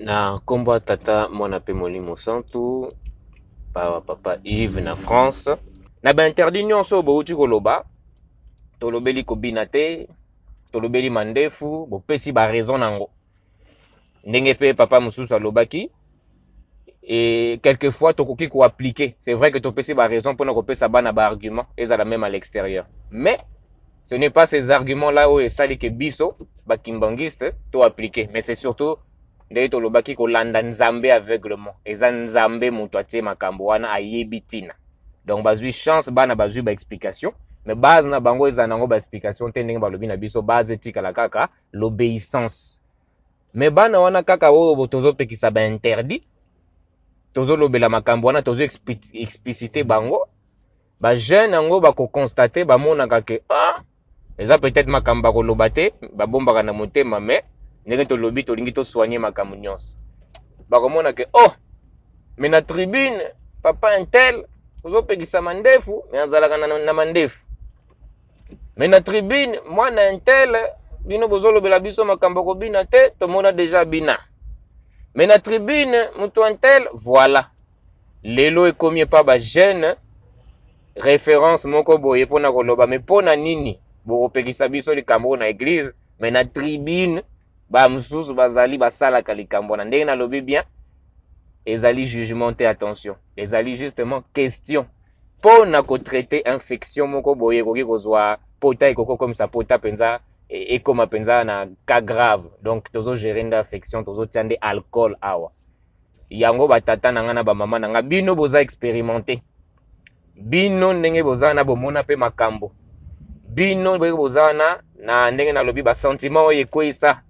Na kombo tata mwana pe molimo santu pa papa Yves na France na ba interdit nyonso bouti koloba tolobeli kobina te tolobeli mandefu bopesi ba raison nango ndenge pe papa mosusu alobaki et quelquefois tokoki ko appliquer c'est vrai que topesi ba raison pour na kopesa bana ba argument ezala même à l'extérieur mais ce n'est pas ces arguments là où esali ke biso ba kimbangiste to appliquer mais c'est surtout ndenge tolobaki kolanda nzambe aveuglement eza nzambe moto atie makambo wana ayebi tina donc bazwi chance bana bazwi ba explication mais base na bango eza nango ba explication te ndenge balobi na biso base etikala kaka l'obéissance mais bana wana kaka oyo tozopekisa ba interdit tozolobela makambo wana tozo expliciter bango ba jeune yango bakokonstate bamonaka ke eza peut-être makambo bakoloba te babombaka na motema mais ndenge tolobi tolingi tosoigner makambo nyonso bakomona ke mais na tribune papa intel ozopekisa mandefu mais azalaka na mandefu mais na tribune mwana intel bino bozolobela biso makambo kobina te tomona déjà bina mais na tribune moto intel voilà lelo ekomi epa ba jeune référence moko boye mpona koloba mais mpona nini bokopekisa biso likambo na église mais na tribune bamosusu bazali basalaka likambo na ndenge nalobi bien ezali jugement te attention ezali justement question mpona kotraite infection moko boye ekoki kozwa pota ekoko komisa pota mpenza ekoma mpenza na cas grave donc tozogere nde affection tozotia nde alcool awa yango batata na nga na bamama na nga bino boza expérimenté bino ndenge boza na bomona mpe makambo bino ndenge boza na ndenge nalobi basentiment oyo ekweyisa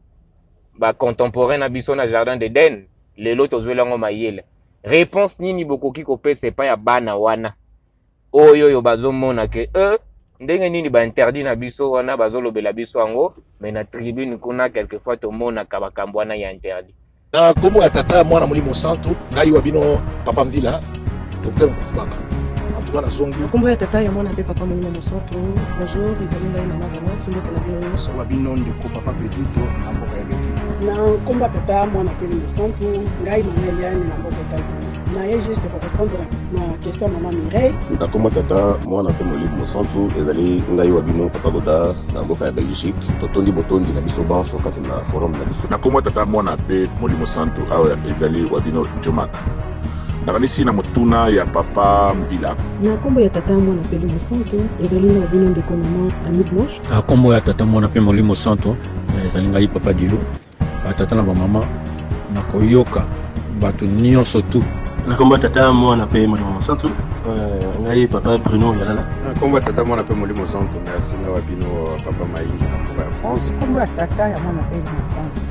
bacontemporain na biso na jardin d'Eden lelo tozweli yango mayele réponse nini bokoki kopesa epai ya bana wana oyo bazomona ke ndenge nini bainterdit na biso wana bazolobela biso yango mais na tribune kuna quelquefois tomonaka makambo wana ya interdit na kombo ya tata mwana molimo santu ngai wa bino papa mvila docteur mkufubaka antuka na songi kombo ya tata ya mwana pe papa molimo santu bonjour ezali ngai mama Valence mbote na bino nyonso wa bino ndeko papa Pedrito na mboka ya Belgique na kombo ya tata mwana pe molimo santu ngai mama Eliane na mboka États-Unis na ye juste pour répondre na question mama Mireille na kombo tata mwana pe molimo santu ezali ngai wa bino papa Godard na mboka ya Belgique totondi botondi na biso banso kati na forum na biso na kombo tata mwana pe molimo santu awa ezali wa bino Jomaka nakanisi na motuna ya papa Mvila na kombo ya tata mwana pe molimo santu ezali na bino ndeko mama Ami Blanche na kombo ya tata mwana pe molimo santu ezali ngai papa Dilo batata na bamama na koyoka bato nyonso tu na kombo tata mwana pe molimo santu ngai papa Bruno Yalala na kombo tata mwana pe molimo santu merci na wabino papa Maingi na mboka ya France kombo ya tata ya mwana pe molimo santu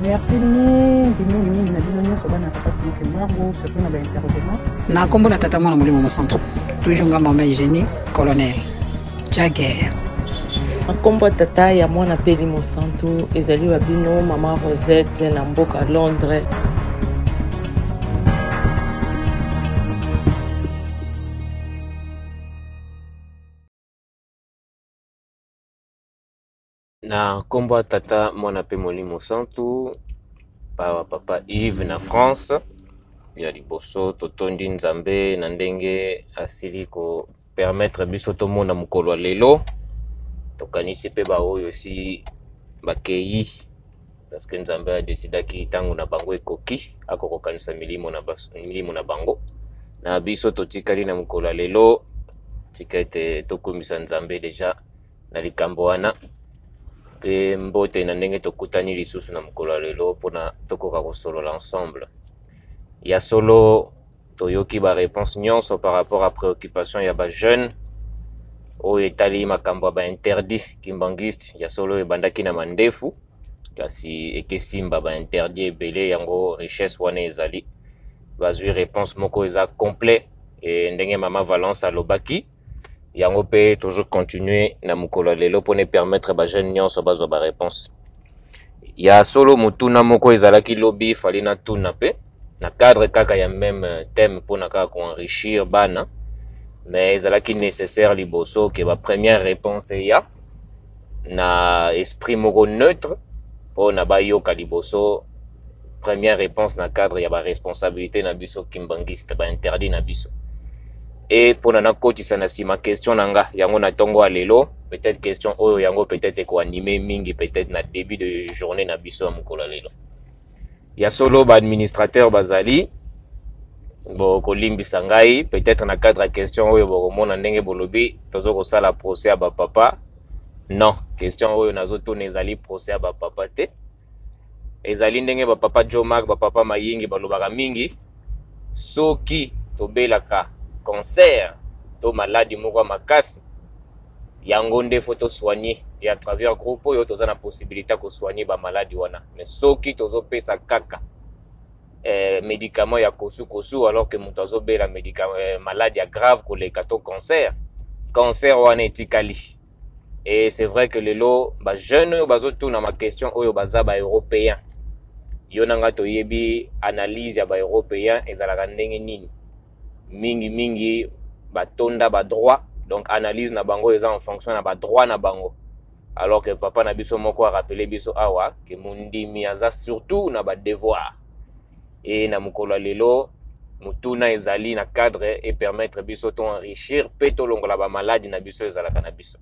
merci mingi na bino nyonso bana papa Simoke Margo surtout na ba intervenant na kombo na tata mwana molimo santu toujours nga mama Eugénie colonel Jagger na kombo tata ya mwana pe molimo santu ezali wa bino mama Rosette na mboka Londres na kombo tata mwana pe molimo santu pa papa Yves na France ya liboso totondi nzambe na ndenge asili ko permettre biso tomona mokolo lelo tokanisi pe baoyo si bakei parce que nzambe adesidaki ntango na bango ekoki akokokanisa milimo na bango na biso totikali na mokolo lelo tika ete tokumisa nzambe deja na likambo wana pe mbote na ndenge tokutani lisusu na mokolo lelo mpona tokoka kosolola ensemble ya solo toyoki ba réponse nyonso par rapport à préoccupation ya ba jeune oyo etali makambo ya ba interdit kimbangiste ya solo ebandaki na mandefu kasi ekesimba ba interdit ebele yango richesse wana ezali bazwi réponse moko eza complet e ndenge mama Valence alobaki yango pe toujours continuer na mokolo lelo mpona permettre ba jeune nyonso bazwa ba réponse ya solo mutuna moko ezalaki lobi fali na tuna pe na cadre kaka ya même thème mpona kaka koenrichir bana mais ezalaki nécessaire liboso ke ba première réponse eya na esprit moko neutre mpona bayoka liboso première réponse na cadre ya ba responsabilité na biso kimbangiste ba interdit na biso. Et pour nana kotisa na sima question nanga yango na tongo alelo, peut-être question oyo yango peut-être ko animer mingi peut-être na début de journée na biso mukolo lelo. Ya solo ba administrateur bazali bo kolimbisa ngai peut-être na cadre ya question oyo bokomona ndenge bolobi tozo kosala procès ya ba papa. Non, question oyo nazotuna ezali procès ya ba papa te. Ezali ndenge ba papa Joe Mark ba papa Mayingi balobaka mingi soki tobelaka cancer to maladie moko makasi yango nde faut soigner et à travers groupe oyo toza na possibilité ko soigner ba maladie wana. Mais soki tozopesa kaka médicament ya kosu alors que mutu azobela médicament maladie ya grave koleka to cancer wana etikali. Et c'est vrai que lelo ba jeune oyo bazotuna ma question oyo baza ba européen yo nanga toyebi analyse ya ba européen ezalaka ndenge nini mingi batonda ba droit, donc analyse na bango eza en fonction na ba droit na bango, alors que papa na biso moko a rappelé biso awa que mundimi aza surtout na ba devoir. Et na mukolo lelo mutuna ezali na cadre et permettre biso to enrichir pe to longola ba maladie na biso ezalaka na biso.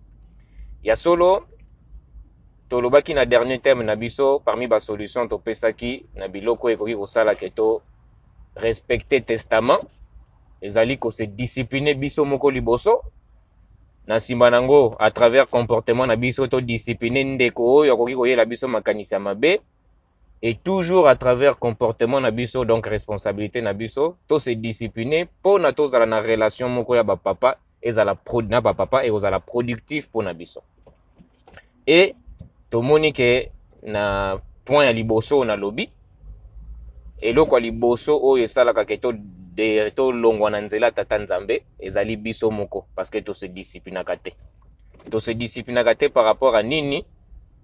Ya solo tolobaki na dernier thème na biso parmi ba solution to pesaki na biloko ekoki kosala ke to respecter testament ezali ko se discipliner biso moko liboso na simba nango à travers comportement na biso to discipliner ndeko oyo akoki koyela biso makanisi ya mabe, et toujours à travers comportement na biso donc responsabilité na biso to se discipliner po na tozala na relation moko ya ba papa ezala na ba papa et ozala productif po na biso. Et tomoni ke na point ya liboso na lobi eloko ya liboso oyo esalaka ke to longwa na nzela tata nzambe ezali biso moko, parce que to se disciplinaka te par rapport à nini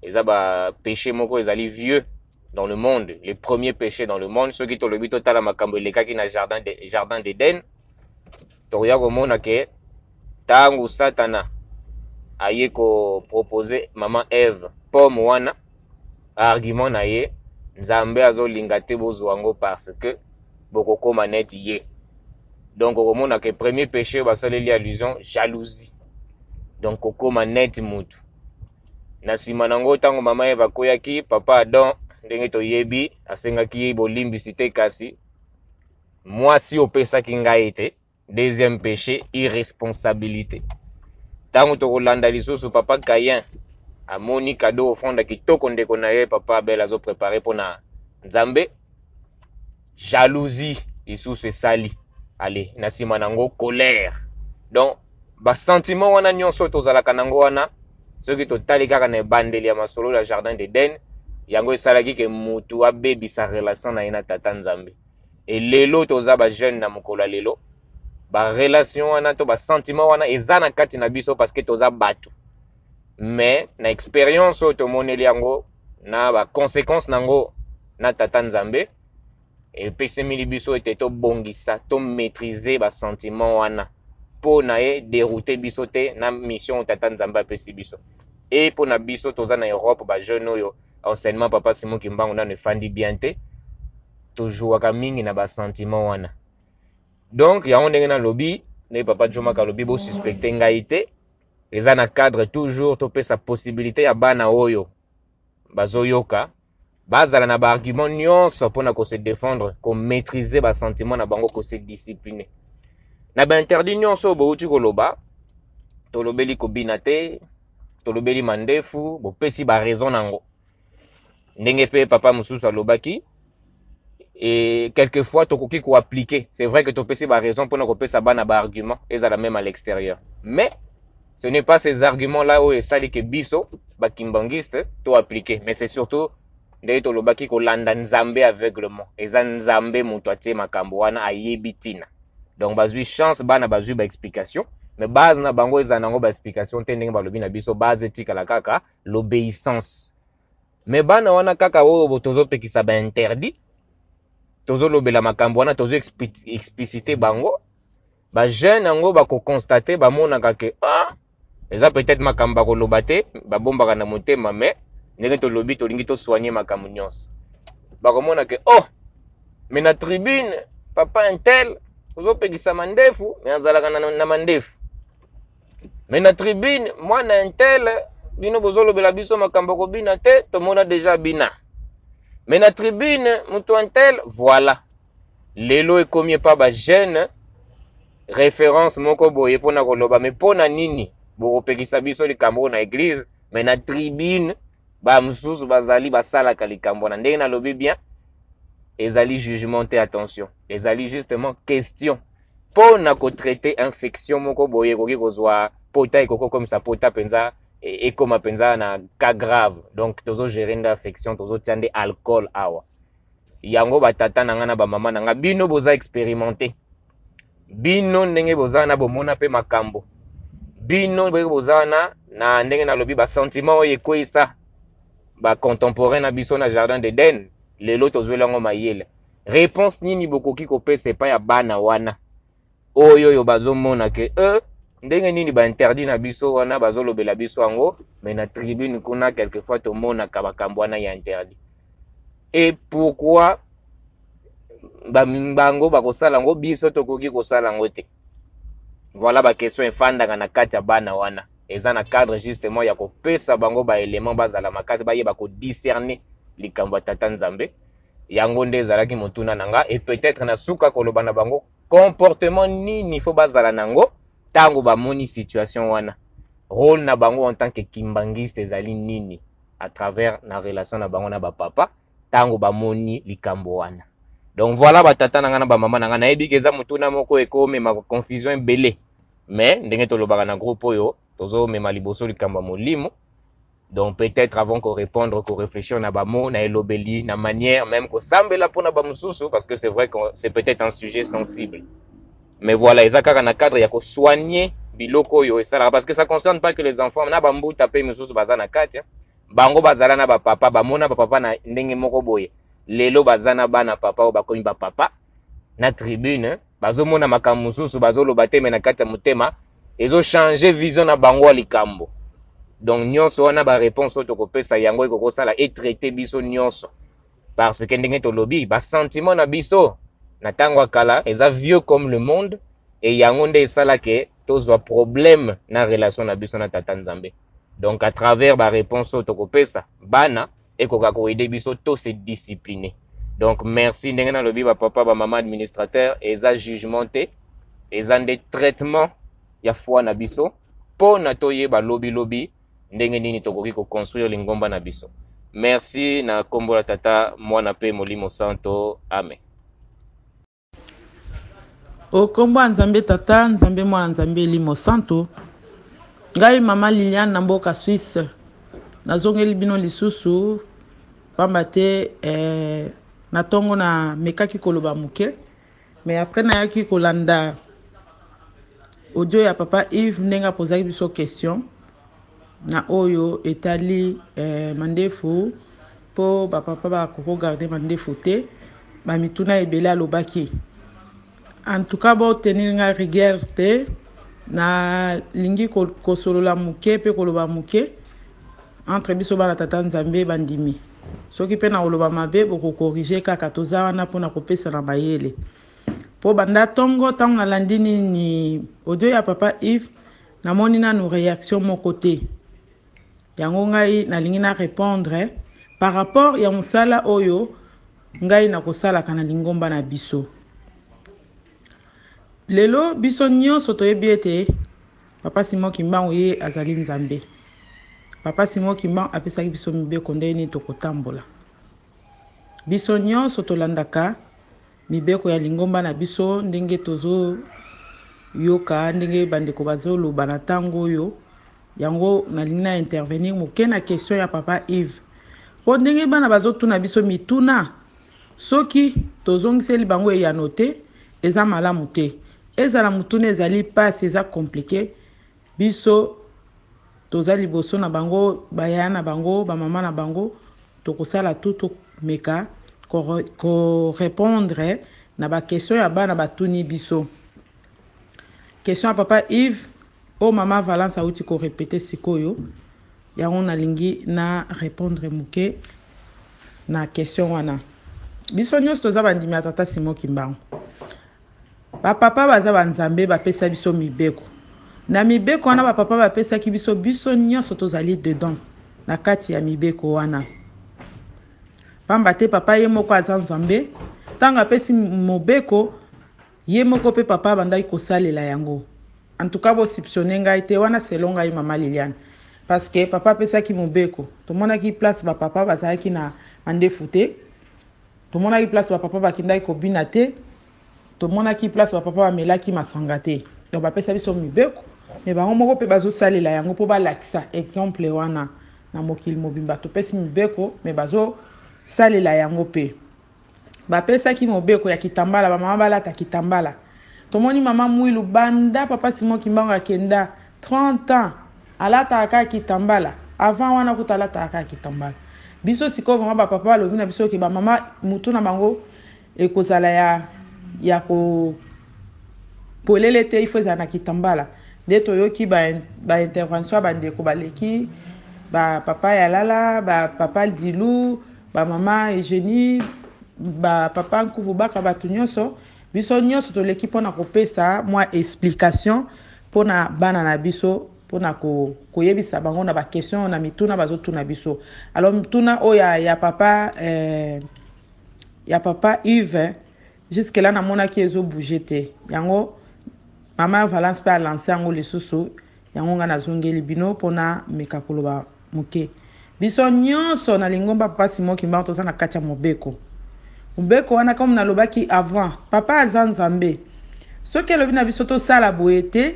eza ba péché moko ezali vieux dans le monde, les premiers péchés dans le monde. Ceux qui tolobi totala makambo elekaki na jardin d'Éden toya komona ke tangu satana aye ko proposer maman Ève pomme wana argument na ye nzambe azolinga te bozwango parce que bokokoma net ye. Donc okomona ke premier péché basaleli allusion jalousie, donc kokoma net mutu na sima nango tango mama Ève akoyaki papa Adam ndenge toyebi asengaki ye bolimbisi te kasi mwasi opesaki ngai te. Deuxième péché, irresponsabilité. Tango tokolanda lisusu papa Caïn amoni cadeau ofranda kitoko ndeko na ye papa Abel azo préparer pona nzambe, jalousie lisusu esali. Allez, na sima nango colère. Donc ba sentiment wana nyonso tozalaka nango wana soki totali kaka na ebandeli ya masolo ya jardin d'Éden yango esalaki ke mutu abebisa relation na ye na tata nzambe. Et lelo toza ba jeune na mokolo lelo ba relation wana to ba sentiment wana eza na kati na biso parce que toza bato, mais na expérience oyo tomoneli yango na ba conséquence nango na tata nzambe epesemeli biso ete tobongisa to maîtriser ba sentiment wana po na ye dérouter biso te na mission tata nzambe apesi biso. Et po na biso toza na Europe ba jeune oyo enseignement papa Simon Kimbangu na ne fandi bien tetojouaka mingi na ba sentiment wana. Donc yango ndenge na lobi ne papa Joma ka lobi bo suspecter ngai te eza na cadre toujours to pesa possibilité ya bana oyo bazoyoka bazala na ba argument nyonso pona ko se défendre, ko maîtriser ba sentiment na bango, ko se discipliner. Na ba interdit nyonso bo uti koloba to lobeli ko binate to lobeli mandefu bo pesi ba raison nango. Ndenge pe papa mususu alobaki et quelquefois tokoki ko appliquer. C'est vrai que to pesi ba raison pona ko pesa bana ba argument ezala même à l'extérieur. Mais ce n'est pas ces arguments-là où esali ke biso ba kimbangiste to appliquer, mais c'est surtout ndenge to lobaki ko landa nzambe aveuglement. Eza nzambe mutu atie makambo wana ayebi tina. Donc bazui chance bana bazui ba explication, mais base na bango eza nango ba explication te ndenge balobi na biso base tika la kaka l'obéissance. Mais bana wana kaka oyo tozo pekisa ba interdit tozo lobela makambo wana tozo expliciter bango ba jeune yango ba ko constater ba monaka ke eza peut-être makambo koloba te ba bombaka na motema, mais ndenge to lobi to lingi to soigner makambo nyonso bakomona ke oh mais na tribune papa intel ozopekisa mandefu mais azalaka na mandefu mais na tribune mwana intel bino bozolobela biso makambo kobina te tomona déjà bina mais na tribune mutu intel voilà lelo ekomi pa ba jeune référence moko boye pona koloba mais pona nini bokopekisa biso likambo na église mais na tribune ba mususu bazali basalaka likambo na ndenge nalobi bien ezali jugement te attention ezali justement question pona kotraiter infection moko boye ekoki kozwa pota ekoko comme ça pota penza ekoma penza na cas grave donc tozo gérer nda infection tozo tiande alcool awa yango batata na nga na bamama na nga bino boza expérimenté bino ndenge boza na bomona pe makambo bino boza na ndenge nalobi ba sentiment oyo ekwesa ba contemporain na biso na jardin d'Eden lelo tozwela ngo mayele réponse nini bokoki kopesa epai ya bana wana oyo bazomona ke ndenge nini ba interdit na biso wana bazolobela biso yango mais na tribune kuna quelquefois tomonaka makambo wana ya interdit et pourquoi bango bakosala yango biso tokoki kosala yango te voilà ba question efandaka na kati ya bana wana eza na cadre justement ya kopesa bango ba élément bazala makasi bayeba kodiscerner likambo ya tata nzambe yango nde ezalaki motuna na nga et peut-être na suka koloba na bango comportement nini faut bazala nango tango bamoni situation wana rôle na bango en tant que kimbangiste ezali nini à travers na relation na bango na bapapa tango bamoni likambo wana. Donc voilà batata na nga na bamama na nga nayebi ke eza motuna moko ekomema confusion ebele mais ndenge tolobaka na groupe oyo tozomema liboso likambo ya molimo. Donc peut-être avant qu'on répondre, qu'on réfléchisse na bamo, na elobeli, na manière même qu'on sambela pour na bamususu parce que c'est vrai que c'est peut-être un sujet sensible. Mais voilà, ezaka na cadre ya ko soigner biloko yo esala parce que ça concerne pas que les enfants na bambu taper mususu bazana kati. Bango bazala na ba papa, bamona ba papa na ndenge moko boye. Lelo bazana bana papa o bakomi ba papa na tribune, bazomona makambo mususu bazoloba te mais na kati ya motema, ezo changer vision na bango likambo. Donc nyonso wana ba réponse oto kopesa yango eko kosala et traiter biso nyonso parce que ndenge tolobi ba sentiment na biso na tango akala eza vieux comme le monde et yango nde esala ke tozwa problème na relation na biso na tata nzambe. Donc à travers ba réponse oto kopesa bana eko ka ko aider biso to se discipliner. Donc merci ndenge na lobi ba papa ba maman administrateur eza jugement te eza nde traitement ya foi na biso po na toyeba lobi ndenge nini tokoki ko construire lingomba na biso. Merci na kombo la tata mwana pe molimo santo. Amen. O kombo nzambe tata nzambe mwana nzambe limo santo. Ngai mama Liliane na mboka Suisse. Nazongeli bino lisusu pamba te na tongo na mekaki koloba muke mais après na yaki kolanda audio ya papa Yves ndenga posaki biso question na oyo etali mandefu po bapapa bakoko garder mandefu te bamituna ebele alobaki en tout cas bo tenir nga rigueur te na lingi kosolola muke pe koloba muke entre biso bana tata nzambe bandimi soki pe na koloba mabe boko corriger kaka toza wana pona kopesa na bayele po banda tongo tango na landini ni audio ya papa Yves namoni nanu réaction moko te yango ngai nalingi na répondre par rapport ya musala oyo ngai na kosala kana lingomba na biso lelo biso nyonso toyebi ete papa Simon Kimbangu ye azali nzambe papa Simon Kimbangu apesaki biso mibeko ndeni tokotambola biso nyonso tolandaka mibeko ya lingomba na biso ndenge tozo yoka ndenge bandeko bazoloba na tango oyo yango nalingi na intervenir moke na question ya papa Yves po ndenge bana bazotuna biso mituna soki tozongiseli bango ya note eza malamu te ezala mutuna ezali pasi eza compliqué biso toza liboso na bango baya na bango bamama na bango tokosala tout meka ko répondre na ba question ya bana batuni biso question ya papa Yves o mama Valence auti ko répéter sikoyo yango nalingi na répondre muke na question wana biso nyonso toza bandimi ya tata Simon Kimbangu. Bapapa baza banzambe bapesa biso mibeko. Na mibeko wana bapapa bapesaki biso nyonso tozali dedans na kati ya mibeko wana. Pamba te papa ye moko aza nzambe, tanga apesi mobeko ye moko pe papa bandaki kosalela yango. En tout cas bosipsione ngai te wana selon ngai mama Liliane. Parce que papa apesaki mobeko, tomonaki place bapapa bazalaki na mandefu te. Tomonaki place bapapa bakindaki kobina te. Tomonaki place bapapa bamelaki masanga te. Donc bapesa biso mibeko, mais bango moko pe bazosalela yango po balakisa exemple wana na mokili mobimba. Topesi mibeko mais bazo salela yango pe. Bapesaki mobeko ya kitambala, bamama balata kitambala. Tomoni mama Mwilu banda papa Simon Kimbangu akenda 30 ans alata aka kitambala. Avant wana kutalata aka kitambala. Biso siko vraiment ba papa lobi na biso ke ba mama mutu na bango ekozala ya ko polele te ifo za na kitambala. De toyoki ba intervention ba ndeko baleki ba papa ya lala, ba papa Dilou, ba mama Eugénie, ba papa Nkuvu baka batu nyonso. Biso nyonso toleki pona kopesa mwa explication pona bana na biso pona koyebisa bango na ba question na mituna bazotuna biso. Alors mituna o ya papa Yves jusque là na mona ki ezo bouger te. Yango mama Valence pa lancer yango lisusu yango nga na zongeli bino pona mekakoloba muke. Biso nyonso na lingomba papa Simon Kimbangu toza na kati ya mobeko. Mobeko wana comme nalobaki avant papa aza nzambe. Soki elobi na biso tosala boye te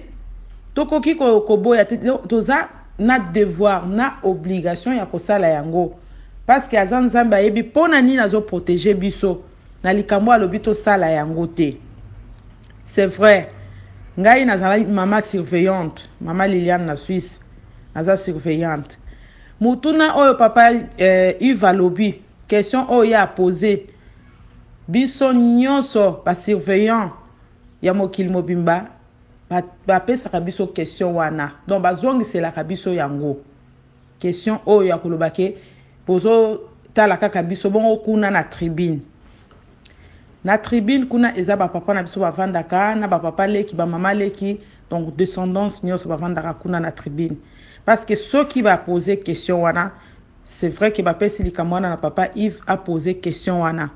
tokoki koboya te toza na devoir na obligation ya kosala yango parce que aza nzambe ayebi pona nini azo protéger biso na likambo alobi tosala yango te. C'est vrai ngai nazala mama surveillante, mama Liliane na Suisse naza surveillante. Mutuna oyo papa Yves alobi question oyo ya poser biso nyonso ba surveillant ya mokili mobimba bapesaka biso question wana. Donc bazongiselaka biso yango. Question oyo ya kolobake bozo tala kaka biso bongo kuna na tribune. Na tribune kuna eza ba papa na biso bavandaka na ba papa leki ba mama leki donc descendance nyonso bavandaka kuna na tribune. Parce que ceux qui va poser question wana c'est vrai que bapesi likambo wana na papa Yves a posé question wana.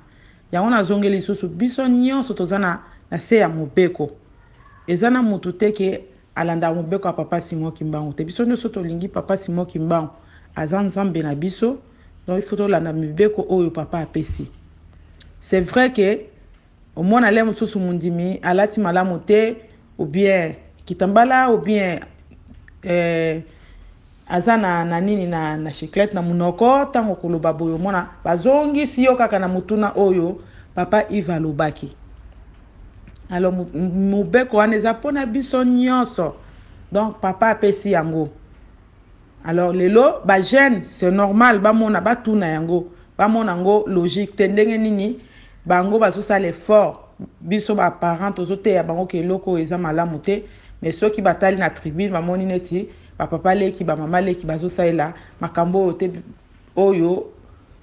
Yango na zongeli susu biso nyonso tozana na se ya mobeko. Ezana mutu teke alanda mobeko ya papa Simon Kimbangu. Te biso nyonso tolingi papa Simon Kimbangu aza nzambe na biso. Donc il faut tolanda mobeko oyo papa apesi. C'est vrai que au moins ale mususu mundimi alati malamu te ou bien kitambala ou bien azana na nini na chiclette na munoko tango koloba boyo mona bazongi siyo kaka na mutuna oyo papa Yves alobaki. Alors mobeko wana eza pona biso nyonso. Donc papa apesi yango. Alors lelo ba jeune c'est normal ba mona batuna yango ba mona ngo logique te ndenge nini bango bazosa l'effort biso ba parents ozote ya bango ke loko eza malamu te mais soki batali na tribune ba moni neti ba papa leki ba mama leki bazosaela makambo te oyo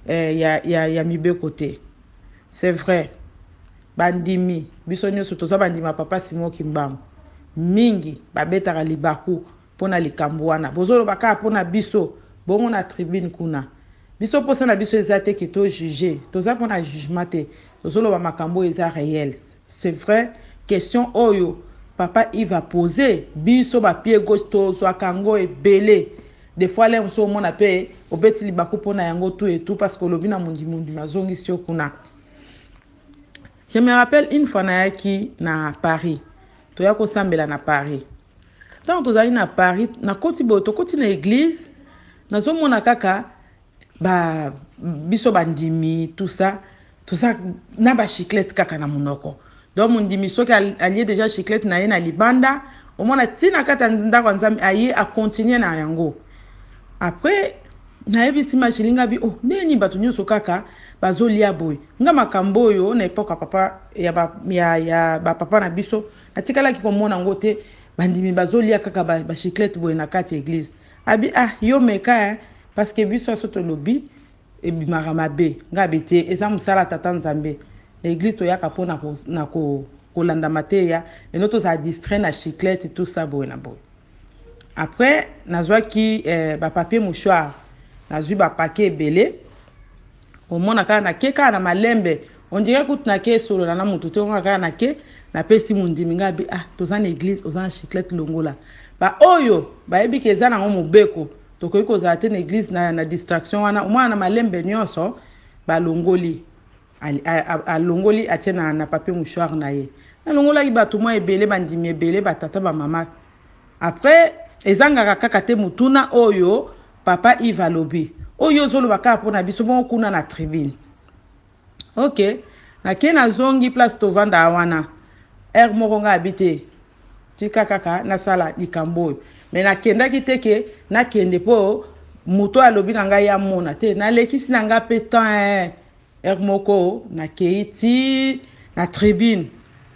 ya mibeko te. C'est vrai bandimi biso nyonso toza bandima papa Simon Kimbangu mingi babetaka libaku pona likambo wana bozolo baka pona biso bongo na tribune kuna biso posa na biso ezate ki to juger toza pona jugement te tozolo ba makambo eza réel. C'est vrai question oyo papa Yves a posé biso ba pied gauche to so akango ebele des fois les so mona pe obeti libaku pona yango tout et tout parce que lobina mundi mazongi sio kuna. Je me rappelle une fois na Paris. Toya ko sambela na Paris. Tant tozali na Paris, na koti boto koti na église, nazo mona kaka ba biso bandimi tout ça na ba chiclette kaka na munoko. Donc mundimi soki allié déjà chiclette na ye na libanda, au mona tina kata ndako nzambe aye a continuer na yango. Après na yebisi machilinga bi oh neni batu nyonso kaka bazolia boy nga makambo yo na epoka papa ya ba papa na biso atikala ki komona ngote bandimi bazolia kaka ba chiclette boy na kati église abi yo meka parce que biso soto lobi ebimaka mabe nga bete eza musala tata nzambe l'église toyaka po na kolanda mateya eno toza distrait na chiclette tout ça boye na boye. Après nazwaki papier mouchoir nazwi paquet ebele omona kaka na ke kaka na malembe on dirait kutu na ke solola na mutu te omona kaka na ke na pesi mundimi nga bi toza na église oza na chiclette longola oyo bayebi ke eza nango mobeko tokoki kozala te na église na distraction wana omwana na malembe nyonso balongoli alongoli atie na papier mouchoir na ye alongolaki bato mwa ebele bandimi ebele batata bamama. Après ezangaka kaka te mutuna oyo papa Yves alobi oyo ozoloba kaka mpona biso bongo kuna na tribune. Ok nake nazongi place tovanda wana ere moko nga habite tika kaka nasala likambo oyo me nakendaki teke nakende po moto alobi na ngai ya mona te nalekisi na nga pe temps ere moko nakei ti na tribune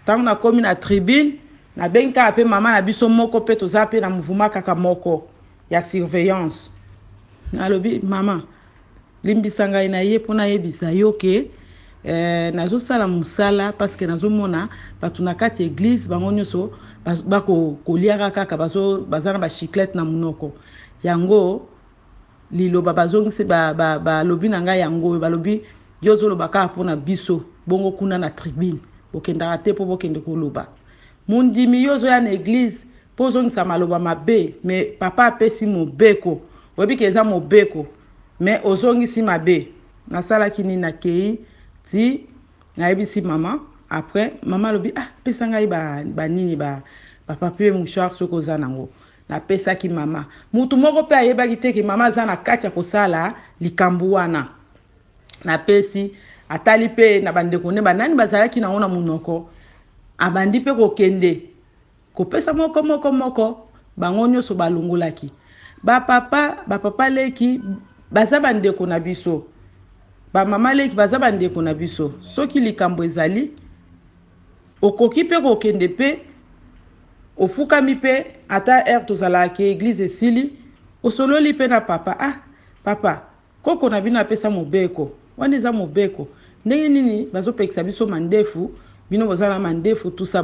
ntango nakomi na tribune nabengi kaka pe mama na biso moko pe toza pe na mouvement kaka moko ya surveillance alobi mama limbisa ngai na ye mpona yebisa yo ke nazosala mosala parce que nazomona bato na kati église bango nyonso bakoliaka kaka baza na bachiclette na monoko yango liloba bazongisi balobi na ngai yango oyo balobi yo ozoloba kaka mpona biso bongo kuna na tribune bokendaka te mpo bokende koloba mundimi yo ozoya na église mpo ozongisa maloba mabe me papa apesi mobeko oyebi ke eza mobeko me ozongisi mabe. Nasalaki nini nakei ti nayebisi mama. Après mama lobi pesa ngai banini papier mouchoir soko oza nango napesaki mama. Mutu moko pe ayebaki te ke mama aza na kati ya kosala likambo wana napesi atali pe na bandeko ne banani bazalaki nango na munoko abandi pe kokende kopesa moko bango nyonso balongolaki bapapa leki baza bandeko na biso bamama leki baza bandeko na biso soki likambo ezali okoki pe kokende pe ofukami pe ata ere tozalaki église esili osololi pe na papa papa koko na bino apesa mobeko wana eza mobeko ndenge nini bazopekisa biso mandefu bino bozala mandefu tout ça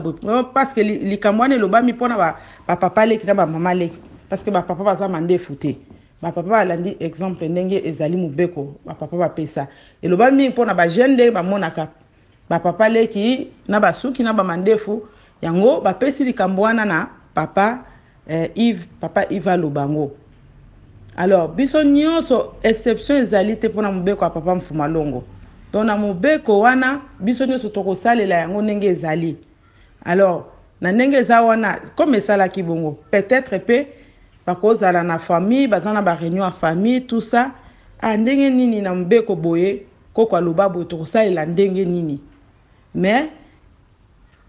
parce que likambo wana elobami mpona bapapa leki na bamama leki parce que bapapa baza mandefu te bapapa balandi exemple ndenge ezali mobeko bapapa bapesa elobami mpona bajeune ndenge bamonaka bapapa leki na basuki na bamandefu yango bapesi likambo wana na papa Yves alobango. Alors biso nyonso exception ezali te mpona mobeko ya papa Mfuma Longo donc na mobeko wana biso nyonso tokosalela yango ndenge ezali. Alors na ndenge eza wana comme esalaki bongo peut-être pe bakozala na famille bazana ba réunion ya famille tout ça ndenge nini na mobeko boye koko aloba boye tokosalela ndenge nini mais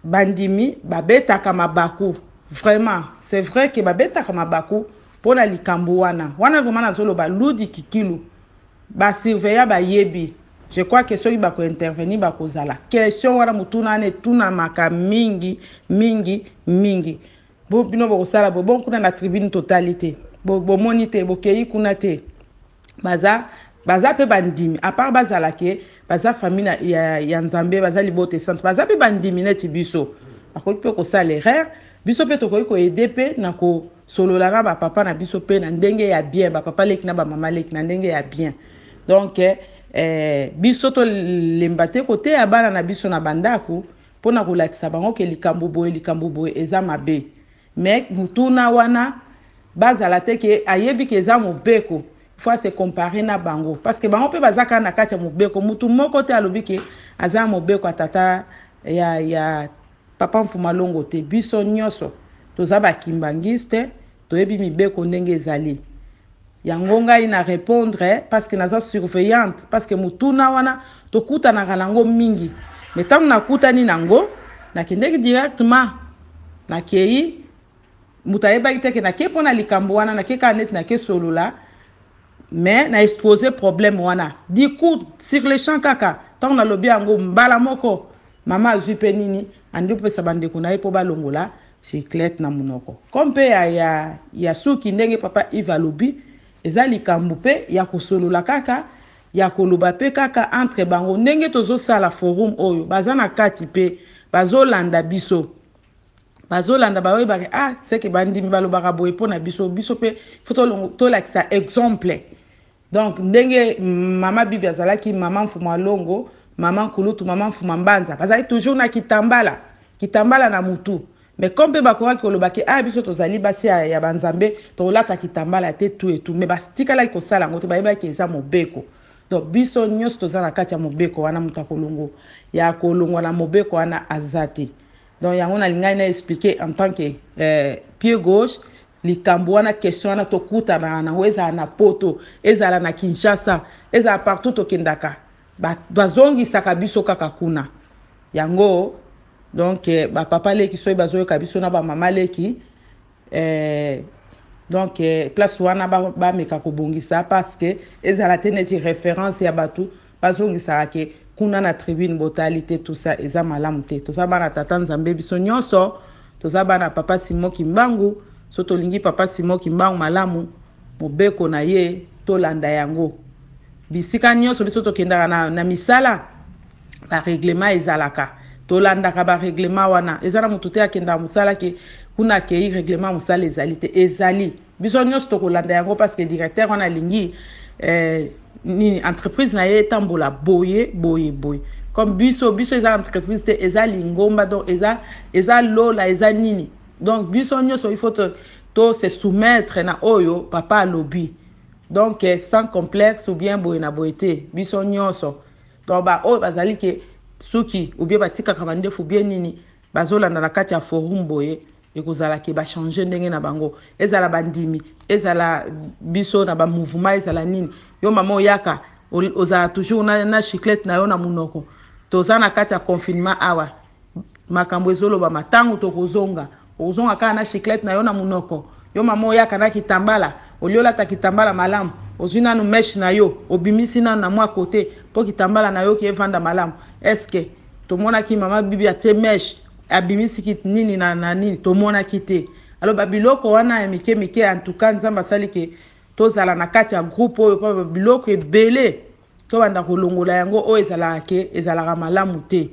bandimi babetaka mabaku vraiment c'est vrai que babetaka mabaku pona likambo wana vraiment nazoloba ludi kikilu basurveilla bayebi. Je crois que soki bako intervenir bakozala question wana mutuna ne tuna maka mingi bo bino bokosala bo kuna na tribune totalité bo monite bokei kuna te baza pe bandimi à part bazala ke baza famille ya nzambe baza libote centre baza pe bandimi neti biso akoki pe kosala erreur biso pe tokoki ko aider pe na ko solola na ba papa na biso pe na ndenge ya bien ba papa leki na ba mama leki na ndenge ya bien. Donc biso to lembate kote ya bana na biso na bandaku pona kolakisa bango ke likambo boye eza mabe mais mutuna wana bazala te ke ayebi ke eza mobeko faut se comparer na bango parce que bango pe bazaka na kati ya mobeko mutu moko te alobi ke aza mobeko atata ya papa Mfuma Longo te biso nyonso toza bakimbangiste toyebi mibeko ndenge ezali. Yango ngai na répondre parce que naza surveillante parce que mutuna wana tokuta na kalango mingi mais tant nakutani nango nakendeki directement nakei mutayeba kiteke nake pona likambo wana nakeka net nake solola mais na exposer problème wana du coup sur le champ kaka tant na lobi yango mbala moko mama azwi pe nini andi pesa bandeko na epo balongola chiclette na munoko comme pe ya suki ndenge papa Yves alobi eza likambo pe ya kosolola kaka ya koloba pe kaka entre bango ndenge tozosala forum oyo baza na kati pe bazolanda biso bazolanda baoyebaka seke bandimi balobaka boye mpo na biso pe fo tolakisa exemple. Donc ndenge mama bibi azalaki mama mfuma longo mama nkulutu mama mfuma mbanza bazali toujours na kitambala na mutu. Mais comme bakoka kolobaki biso tozali basi ya banzambe tolata kitambala te tout et tout mais bastikala ko sala ngote bayebaki eza mobeko. Donc biso nyos tozala kati ya mobeko wana muta kolongo ya kolongo na mobeko wana azati. Donc yango na lingai na expliquer en tant que pied gauche likambo wana question wana tokuta na weza na poto ezala na Kinshasa ezala partout tokendaka bazongi saka biso kaka kuna yango. Donc papa leki soy bazoyo kabiso na ba mama leki donc place wana ba meka ko bongisa parce que ezala teneti référence ya batu bazongisa ke kuna na tribune botalité tout ça eza malamu te to sabana tata nzambe biso nyonso to sabana papa Simon Kimbangu so to lingi papa Simon Kimbangu malamu mobeko na ye to landa yango bisika nyonso biso to kendaka na misala ba règlement ezalaka tolandaka ba règlement wana ezala mutu te akenda musala ke kuna ke règlement musala ezali te ezali biso nyonso to kolanda yango parce que directeur wana lingi nini entreprise na ye tambola boye comme biso eza entreprise te ezali ngomba donc eza lola eza nini donc biso nyonso il faut to se soumettre na oyo papa lobby donc sans complexe ou bien boye na boyete biso nyonso donc oyo bazali ke suki ou bien batika kabande fu bien nini bazolanda na kati ya forum boye ekozala ke ba changer ndenge na bango ezala bandimi ezala biso na ba mouvement ezala nini yo mama oyaka ozala toujours na chiclette na yo na munoko toza na kati ya confinement awa makambo ezoloba matango tokozonga ozonga kaka na chiclette na yo na munoko yo mama oyaka na kitambala oliola ta kitambala malamu ozina no mesh na yo obimisi na mwa kote po kitambala na yo ki evanda malamu eske tomona ki mama bibi ate mesh abimisi kit nini na nini tomona kite alors babiloko wana ya mike en tout cas nzamba sali ke tozala na kati ya groupe oyo pa babiloko ebele to banda kolongola yango o ezalaka malamu te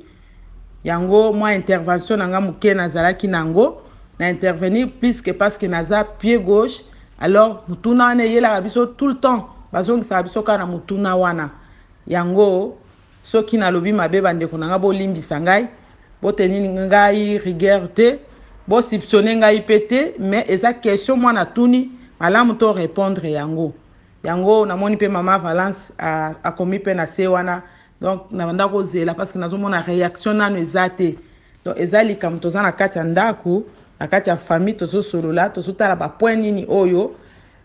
yango moi intervention nanga muke nazalaki nango na intervenir plus que parce que naza pied gauche. Alors mutuna wana yela biso tout le temps bazongisa biso kana mutuna wana yango soki na lobi mabe bande konanga bolimbisa ngai botenini ngai rigueur te bo soupçonner ngai pété mais eza question moi na tuni malamu to répondre yango na moni pe mama Valence a commis pe na se wana donc na banda ko zela parce que nazomona réaction nanu ezate donc ezali kam toza na kati ya ndako na kati ya famille tozo solola tozo tala ba point nini oyo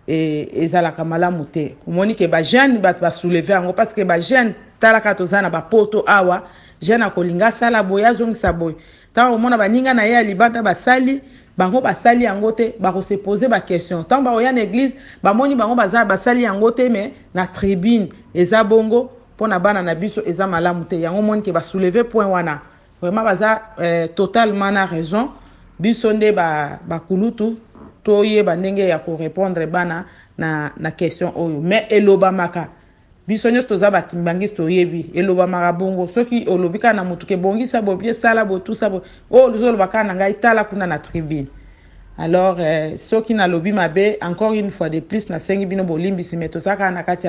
ezalaka malamu te omoni ke ba jeune ba soulever yango parce que ba jeune tala ka toza na ba poto awa jeune akolinga sala boya zongisa boy ta omona baninga na ye libanda basali bango basali yango te ba ko se poser ba question tant ba oya na église ba moni bango basali yango te mais na tribune eza bongo pona bana na biso eza malamu te yango moni ke ba soulever point wana vraiment baza totalement na raison biso nde ba kulutu toye bandenge ya ko répondre bana na question oyo mais eloba maka biso nyos toza ba kimbangisi toyebi eloba maka bongo soki olobika na mutu ke bongisa bo bien sala bo tout ça bo lozoloba kana ngai tala kuna na tribune. Alors soki na lobi mabe encore une fois de plus na sengi bino bolimbisi mais tozaka na kati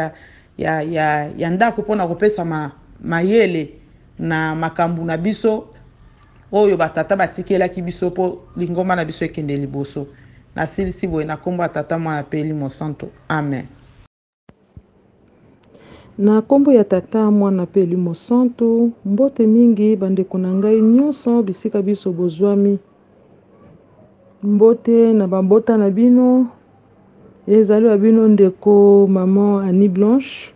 ya ndako pona kopesa mayele na makambu na biso oyo batata batikelaki biso po lingomba na biso ekende liboso na silisi boye na kombo tata mwana peli mosanto amen. Na kombo ya tata mwana peli mosanto mbote mingi bandeko na ngai nyonso bisika biso bozwami mbote na bambota na bino ezali wa bino ndeko maman Annie Blanche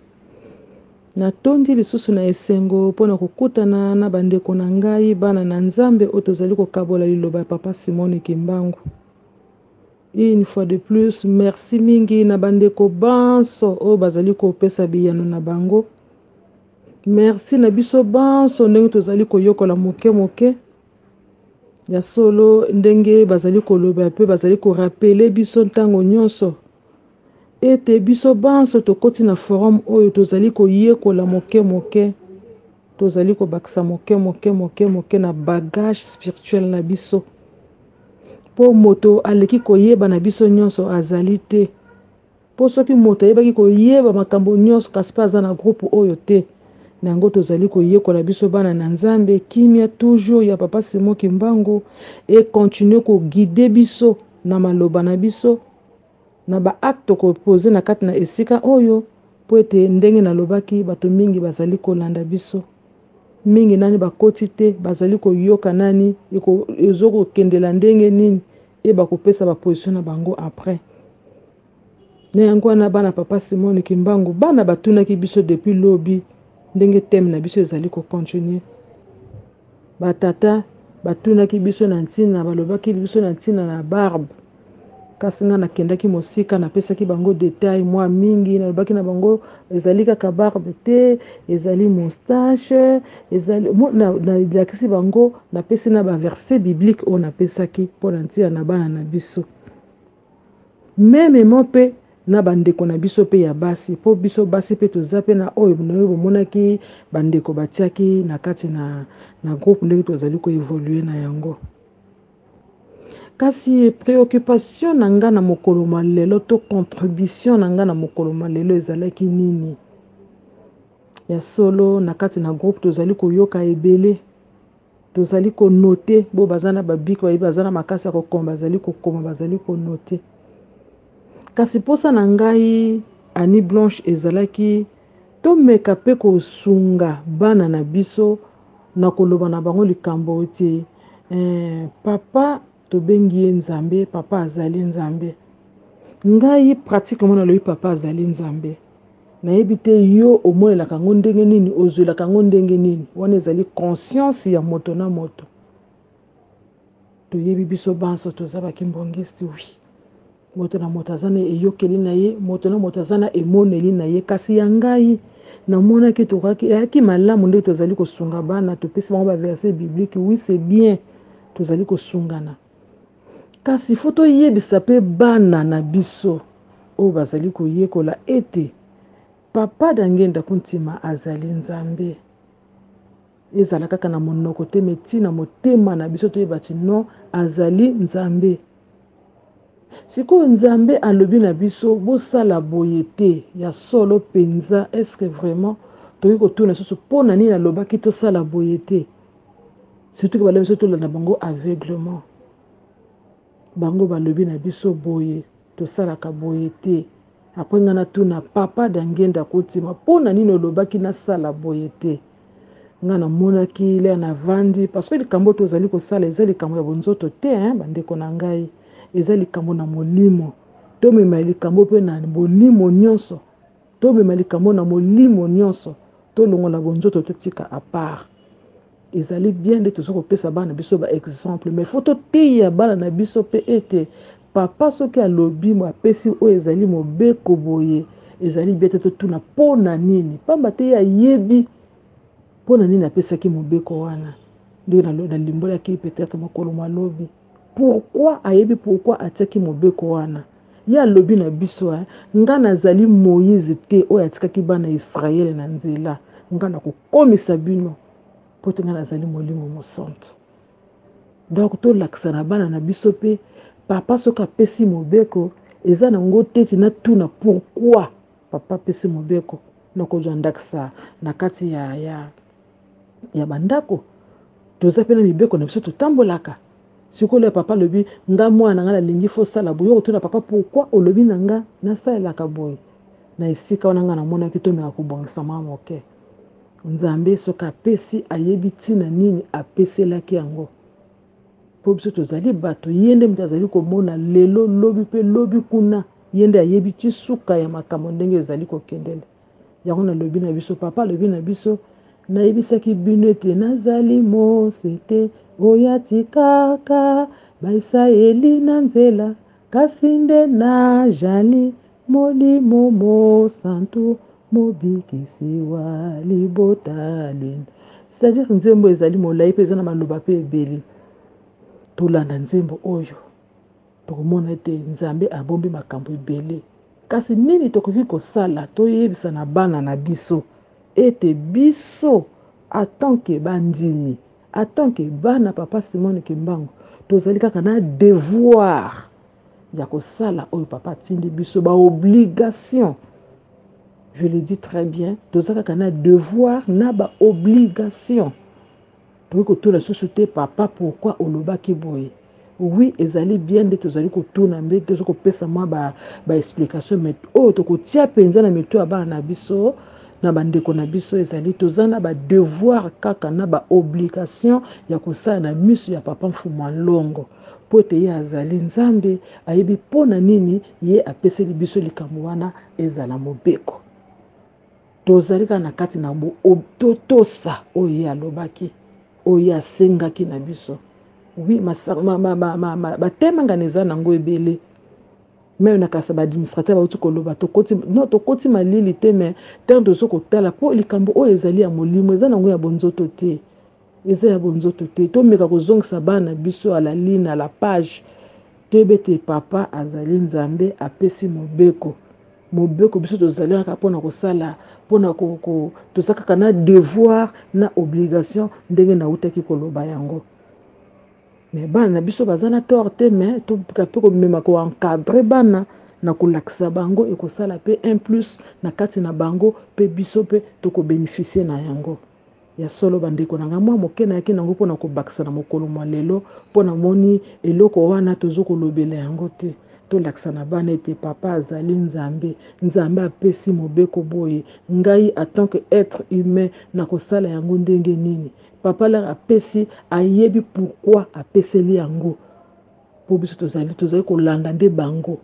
na tondi lisusu na esengo pona kokutana na bandeko na ngai bana na nzambe otozali kokabola liloba ya papa Simon Kimbangu. Une fois de plus merci mingi na bandeko banso o bazali kopesa biyano na bango. Merci na biso banso ndenge tozali koyokola moke ya solo ndenge bazali koloba pe bazali ko rappeler biso ntango nyonso ete biso banso tokoti na forum oyo tozali koyekola moke tozali kobakisa moke na bagage spirituel na biso po moto aleki koyeba na biso nyonso azali te po soki moto ayebaki koyeba makambo nyonso kasi pa aza na groupe oyo te nango tozali koyekola biso bana na Nzambe kimia toujours ya papa Simon Kimbangu et continuer ko guider biso na maloba na biso na ba acte ko poser na kati na esika oyo po ete ndenge na lobaki bato mingi bazali kolanda biso mingi nani bakoti te bazali koyoka nani ezoko kendela ndenge nini e bakopesa ba position na bango après ne yango na bana papa Simon Kimbangu bana batunaki biso depuis lobi ndenge teme na biso ezali ko continuer batata batunaki biso na ntina balobaki biso na ntina na barbe kasi nga nakendaki mosika napesaki bango detail mwa mingi nalobaki na bango ezali kaka barbe te ezali moustache ezali lakisi bango napesi na ba verset biblique oyo napesaki mpo na ntina na bana na biso meme mpe na bandeko na biso pe ya basi po biso basi pe toza pe na oyo bomonaki bandeko batiaki na kati na groupe ndenge tozali ko évoluer na yango kasi préoccupation na nga na mokolo malelo to contribution na nga na mokolo malelo ezalaki nini ya solo na kati na groupe tozali koyoka ebele tozali ko noter bo bazana babiko bazana makasi ya kokoma bazali kokoma bazali ko noter kasi posa na ngai Annie Blanche ezalaki to meka pe kosunga bana na biso na koloba na bango likambo ete papa tobengi Nzambe papa azali Nzambe ngai pratiquement na loyi papa azali Nzambe na yebite yo omonelaka ngo ndenge nini ozwelaka ngo ndenge nini wana ezali conscience ya moto na moto toyebi biso banso tozabaki mbongesti wi moto na moto azana eyokeli na ye moto na moto azana emoneli na ye kasi ya ngai namonaki tokaki ayaki malamu nde tozali kosunga bana topesi bango ba verset biblique oui c'est bien tozali kosungana kasi foto yebisa pe bana na biso oyo bazali koyekola ete papa dangenda kuntima azali Nzambe ezala kaka na monoko te meti na motema na biso toyeba ti non azali Nzambe sikoyo Nzambe alobi na biso bosala boye te ya solo penza est-ce que vraiment toki kotuna susu mpona nini alobaki tosala boye te surtout ke balobi biso tolanda bango aveuglement bango balobi na biso boye tosalaka boye te apres nga natuna papa dangenda kotima mpona nini olobaki nasala boye te nga namonaki lea na vandi parce que likambo tozali kosala eza likambo ya bonzoto te bandeko na ngai eza likambo na molimo tomema likambo mpe na bolimo nyonso tomema likambo na molimo nyonso tolongola bonzoto totika apart ezali bien nde toza kopesa bana biso ba exemple mais faut totia bana na biso mpe ete papa soki alobi mo apesi oyo ezali mobeko boye ezali bien te totuna mpona nini pamba te ayebi mpona nini apesaki mobeko wana nde nalimbolaki peut-être mokolo malobi pourquoi ayebi pourquoi atiaki mobeko wana ya alobi na biso nga nazali Moïse te oyo atikaki bana Israele na nzela nga na kokomisa bino po te nga nazali molimo mosantu donc tolakisa na bana na biso pe papa soki apesi mobeko eza nango teti natuna pourquoi papa apesi mobeko na kozwa ndakisa na kati ya bandako toza pe na mibeko na biso totambolaka sikoyo le papa lobi nga mwana nga nalingi fosala boye okotuna papa pourquoi olobi na nga nasalelaka boye na esika wana nga namonaki tomeka kobongisa mwa moke Nzambe soki apesi ayebi ntina nini apeselaki yango po biso tozali bato ye nde moto azali komona lelo lobi mpe lobi kuna ye nde ayebi ti suka ya makambo ndenge ezali kokendele yango nalobi na biso papa alobi na biso nayebisaki bino ete nazali Mose te oyo atikaka baisraeli na nzela kasi nde najali molimo mosantu mobikisi wa libota lwino c'est-à-dire nzembo ezali molai mpe eza na maloba mpe ebele tolanda nzembo oyo tokomona ete Nzambe abombi makambo ebele kasi nini tokoki kosala toyebisa na bana na biso ete biso atanke bandimi atanke bana papa Simone Kimbangu tozali kaka na devoir ya kosala oyo papa atindi biso ba obligation. Je le dis très bien, tozali kaka na devoir na ba obligation. Tokoki kotuna société papa pourquoi olobaki boye. Oui, ezali bien de tozali kotuna mbe tozali kopesa mwa ba explication mais oyo tokotia penza na mito ya bana na biso na bandeko na biso ezali tozana ba devoir kaka na ba obligation ya kosala na miso ya papa Mfuma Longo po te ye azali nzambe ayebi pona nini ye apeseli biso likambo wana ezala mobeko. Tozali kaka na kati na bo totosa oyo ye alobaki oyo asengaki na biso. Oui, batema nganeza nango ebele même na kasa ba administrateur ba utukoloba tokoti malili te mais tant de soko tala po likambo o ezali ya molimo eza nango ya bonzoto te eza ya bonzoto te to meka kozongisa bana biso à la ligne à la page tebete papa azali nzambe apesi mobeko biso tozali kaka pona kosala pona ko tozaka na devoir na obligation ndenge na utaki koloba yango. Mais bana biso bazana torte mais to kape ko mema ko encadrer bana na kolakisa bango e kosala pe 1+ na kati na bango pe biso pe to ko bénéficier na yango. Ya solo bandeko na ngamwa moke na yaki nango pona ko bakisa na mokolo mwa lelo pona moni eloko wana tozo ko lobela yango te. To lakisa na bana ete papa azali nzambe apesi mobeko boye ngai en tant que être humain na kosala yango ndenge nini. Papa la apesi ayebi pourquoi apeseli yango. Po biso tozali kolanda nde bango.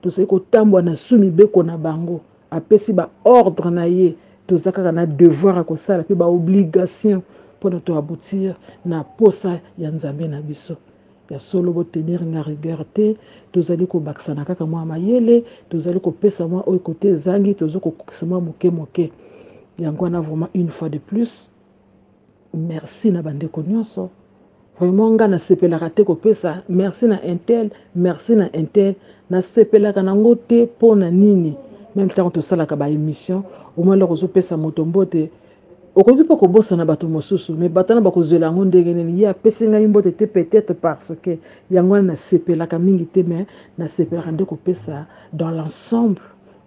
Tozali kotambwa na sumi beko na bango. Apesi ba ordre na ye. Tozaka na devoir a kosala pe ba obligation pour to aboutir na posa ya nzambe na biso. Ya solo bo tenir na rigueur te. Tozali ko bakisana kaka mwa mayele. Tozali ko pesa mwa oyo kote zangi. Tozali ko kokisa mwa moke. Yango na vraiment une fois de plus. Merci na bandeko nyonso. Vraiment nga na sepelaka te kopesa merci na intel, merci na intel na sepelaka nango te pona nini. Même temps to salaka ba émission, au moins loko zo pesa motombote. Okoki pa kobosa na bato mosusu, mais batana ba kozela ngo ndenge nini ya pesa nga imbote te peut-être parce que yango na sepelaka mingi te mais na sepelaka ndeko pesa dans l'ensemble.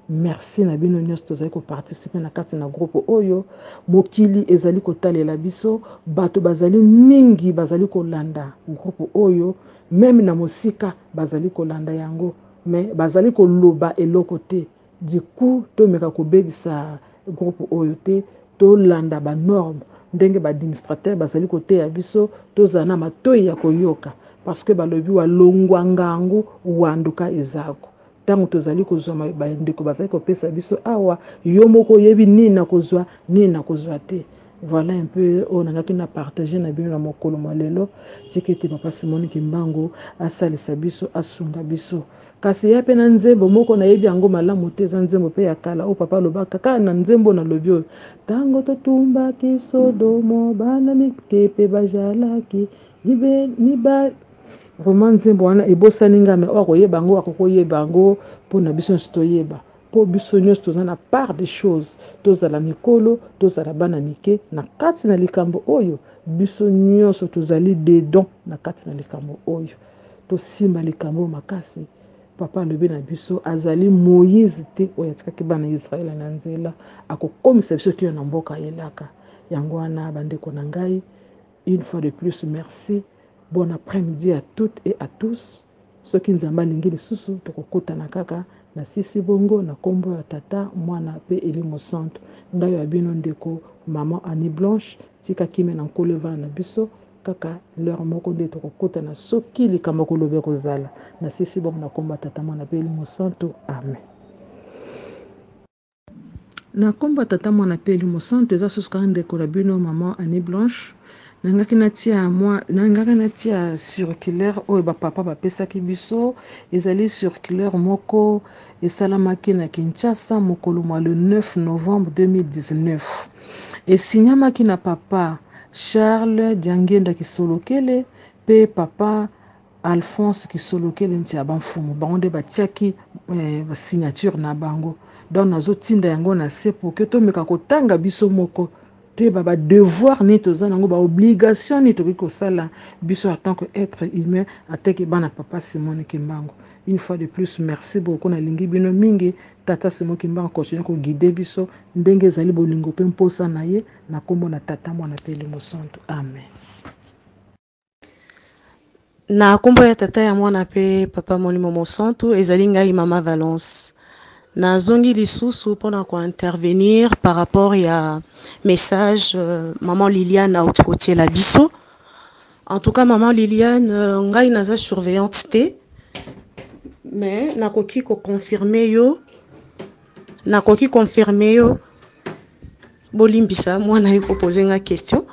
Merci na bino nyonso tozali ko participer na kati na groupe oyo mokili ezali ko talela biso bato bazali mingi bazali ko landa groupe oyo même na mosika bazali ko landa yango mais bazali ko loba eloko te du coup to meka ko bebisa groupe oyo te to landa ba norme ndenge ba administrateur bazali ko te ya biso to zana matoyi ya koyoka parce que balobi wa longwa ngangu wanduka ezako. Tango tozali kozwa bandeko bazali kopesa biso awa yo moko yebi nini na kozwa te. Voilà un peu on a na partager na bino na mokolo malelo tikete papa Simone Kimbangu asalisa biso asunga biso kasi ya pe na nzembo moko na yebi yango malamu te za nzembo pe ya kala o papa lobaka kaka na nzembo na lobio tango totumba ki Sodomo bana mikepe bajalaki niba vraiment nzembo wana ebosani ngame okoyeba ngo akokoyeba ngo pona biso stoyeba po biso nyonso toza na part des choses tozala mikolo tozala bana mike na kati na likambo oyo biso nyonso tozali dedans na kati na likambo oyo tosimba likambo makasi papa lobi na biso azali Moïse te oyo atikaki bana Israel na nzela akokomisa biso kio na mboka elaka yango wana bandeko na ngai une fois de plus merci. Bon après-midi à toutes et à tous. Ceux qui nous ont balingi lisusu tokokota na kaka na sisi bongo na kombo ya tata mwana pe elimo santo ngayo ya bino ndeko maman Annie Blanche tika kime na koleva na biso kaka leur moko nde tokokota na soki likambo kolobe kozala na sisi bongo na kombo ya tata mwana pe elimo santo amen. Na kombo ya tata mwana pe elimo santo eza sosuka ndeko na bino maman Annie Blanche. Nangaki natia circulaire oyo ba papa bapesaki biso ezali circulaire moko esalamaki na Kinshasa mokolo mwa le 9 novembre 2019 esinyamaki na papa Charles Diangenda Kisolokele pe papa Alphonse Kisolokele nti ya banfumu bango nde batiaki signature na bango donc nazotinda yango na se pour que tomeka kotanga biso moko toyeba badevoir nini toza nango baobligation nini tokoki kosala biso en tant que être humain ateke bana papa Simon Kimbangu. Une fois de plus, merci beaucoup nalingi bino mingi tata Simon Kimbangu continue koguide biso ndenge ezali bolingo mpe mposa na ye na kombo na tata mwana pe Molimo Santu. Amen. Na kombo ya tata ya mwana pe papa Molimo Santu ezali ngai mama Valence. Na zongi lisusu pona ko intervenir par rapport ya message maman Liliane a côté la biso. En tout cas maman Liliane ngai naza surveillante te mais nakoki ko confirmer yo bolimbisa mwana yiko poser nga question.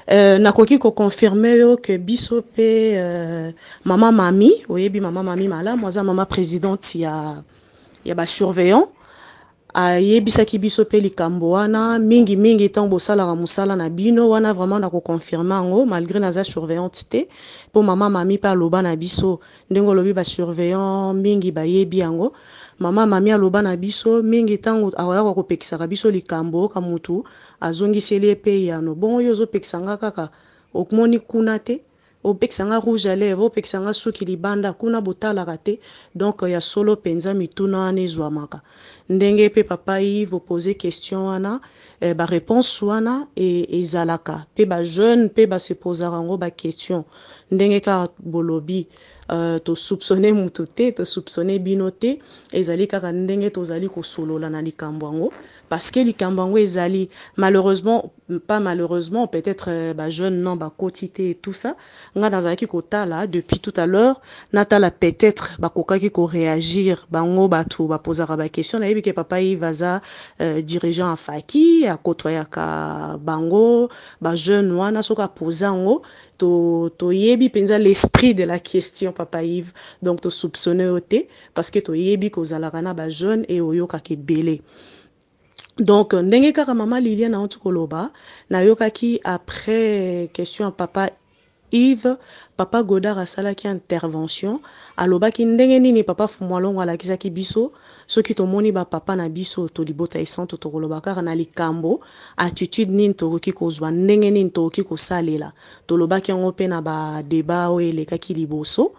Nakoki ko confirmer yo que biso pe maman mami oyebi maman mami mala moza maman présidente ya ba surveillant ayebisaki biso pe likambo wana mingi tango bosala musala na bino wana vraiment na ko confirmer ngo malgré naza surveillante te pour maman mami pa loba na biso ndengo lobi ba surveillant mingi bayebi yango mama mami aloba na biso mingi tango awaya ko pekisaka biso likambo ka mutu azongiseli pe yano bon yo zo pekisanga kaka okmoni kuna te opekisanga rouge à lèvres opekisanga suki libanda kuna botala kate donc ya solo penza mituna ane zwamaka ndenge pe papa Yves poser question wana ba réponse wana ezalaka pe ba jeune pe ba se poser ngo ba question ndenge ka bolobi to soupçonner mutu te to soupçonner binote ezali kaka ndenge tozali ko solola na likambo ngo parce que likambo ngo ezali malheureusement peut-être ba jeune non ba quotité et tout ça nga nazaki kotala depuis tout à l'heure natala peut-être ba kokaki ko réagir bango batu ba posera ba question na yebi ke papa Yves vaza dirigeant en faki a kotoya ka bango ba jeune wana soka posa ngo to yebi penza l'esprit de la question papa Yves donc to soupçonner oté parce que to yebi ko zalakana ba jeune et oyoka ke belé. Donc ndenge kaka maman Liliane na ontukoloba na yokaki après question papa Yves papa Godard asalaki intervention alobaki ndenge nini papa Fumwalongo alakisaki biso soki tomoni ba papa na biso to libota esante to koloba kaka na likambo attitude nini tokoki kozwa ndenge nini tokoki kosalela tolobaki yango pe na ba débat o elekaki liboso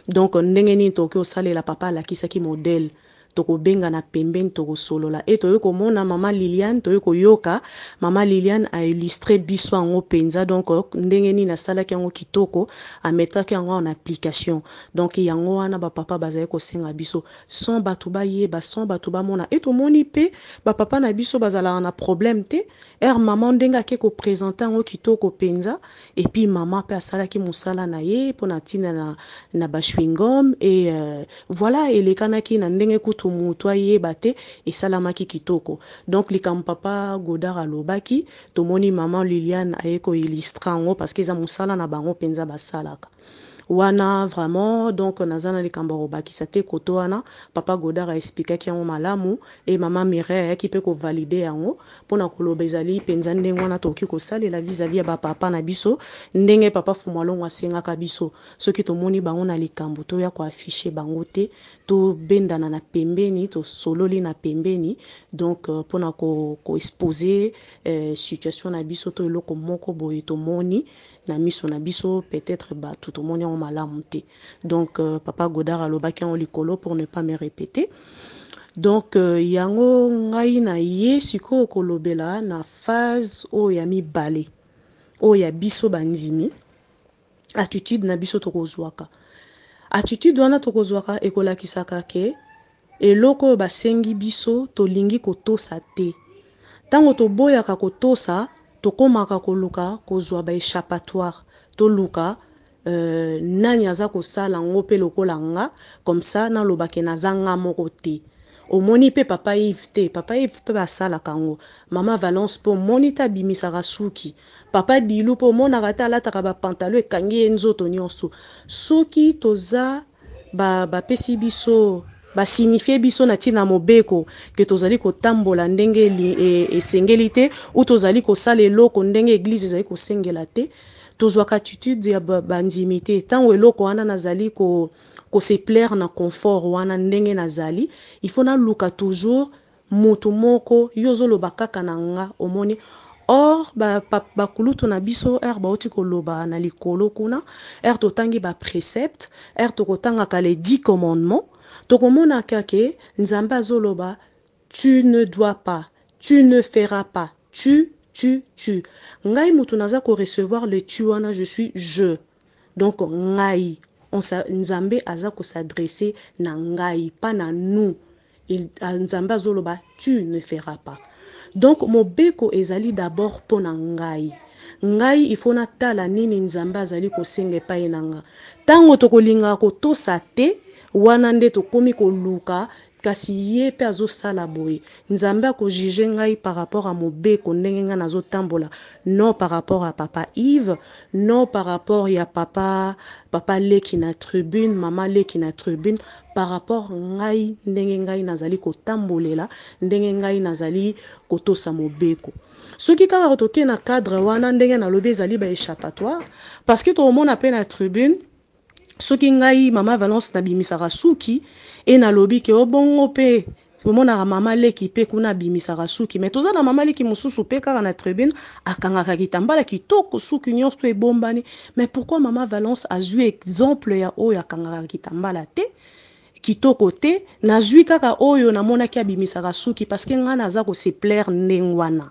donc ndenge nini tokoki kosalela papa alakisaki modèle toko benga na pembeni toko solola et toyo komona mama Liliane toyo koyoka mama Liliane a illustré biso ngo penza donc ndenge ni na sala ki ngo kitoko a mettre ki ngo en application donc yango wana ba papa bazaye ko senga biso son batuba yeba son batuba mona et to moni pe ba papa na biso bazala na problème te maman ndenga ke ko présenter ngo kitoko penza et puis maman pe asala ki musala na ye pona tina na ba chewing-gum et voilà elekana ki na ndenge kutu mutu ayebate esalamaki kitoko donc likam papa Godard alobaki tomoni maman Liliane ayeko illustra ngo parce que eza musala na bango penza basalaka wana vraiment donc nazana likambo robakisa te koto wana papa Godard a expliqué ki yango malamu et maman Mireille qui peut ko valider yango pona koloba ezali penza ndenge wana toki ko salela vis-à-vis ya ba papa na biso ndenge papa Fumwalongo asenga ka biso soki tomoni bango na likambo to ya ko afficher bango te to bendana na pembeni to sololi na pembeni donc pona ko exposer situation na biso to eloko moko boye to moni na miso na biso peut-être ba tout le monde en malamuté donc papa Godard alobaki en likolo pour ne pas me répéter donc yango ngai na ye siko kolobela na phase o ya mibale o ya biso banzimi attitude na biso tokozwaka attitude wana tokozwaka ekolakisaka ke eloko basengi biso tolingi kotosa te tango toboyaka kotosa tokomaka koluka kozwa ba échappatoire to luka nani aza kosala ngo pe lokola nga comme ça na lobake nazanga moko te omoni pe papa Yves te papa Yves pe basala kango mama Valence po monita bimisaka suki papa Dilu po mona kata alataka ba pantalon ekangi nzoto nyonso soki toza ba pesi biso ba signifie biso na tina mobeko ke tozali kotambola ndenge esengeli te ou tozali kosala eloko ndenge église ezali kosengela te tozwaka attitude ya bandimité tant eloko wana nazali ko se plaire na confort wana ndenge nazali il faut na luka toujours mutu moko yozoloba kaka na nga omoni or bakulutu na biso bauti koloba na likolo kuna totangi ba précepte tokotangaka les 10 commandements tokomona kake nzambe azoloba tu ne dois pas, tu ne feras pas, tu. Ngai mutu naza ko recevoir le tu wana je suis je. Donc ngai nzambe aza ko s'adresser na ngai pas na nous. Nzambe azoloba tu ne feras pas. Donc mobeko ezali d'abord pona ngai. Ngai il faut na tala nini nzambe azali ko senga pa enanga. Tango tokolinga ko tosa te wana nde tokomi ko luka kasi ye pe azosala boye nzambe ko juger ngai par rapport à mobeko ndenge nga nazotambola non par rapport à papa Yves non par rapport ya papa Leki na tribune mama Leki na tribune par rapport ngai ndenge ngai nazali kotambolela ndenge ngai nazali kotosa mobeko soki kaka toke na cadre wana ndenge na lobi ezali ba échappatoire parce que tout le monde appelle na tribune soki ngai mama Valence na bimisaka suki et na lobi ke obongo pe mona mama Leki pe kuna bimisaka suki mais toza na mama Leki mususu pe kaka na tribune akangaka kitambala kitoko suki nyonso to ebombani mais pourquoi mama Valence a joué exemple ya oyo akangaka kitambala te kitoko te na joué kaka oyo na mona ki abimisaka suki parce que nga naza ko se plaire ndengwana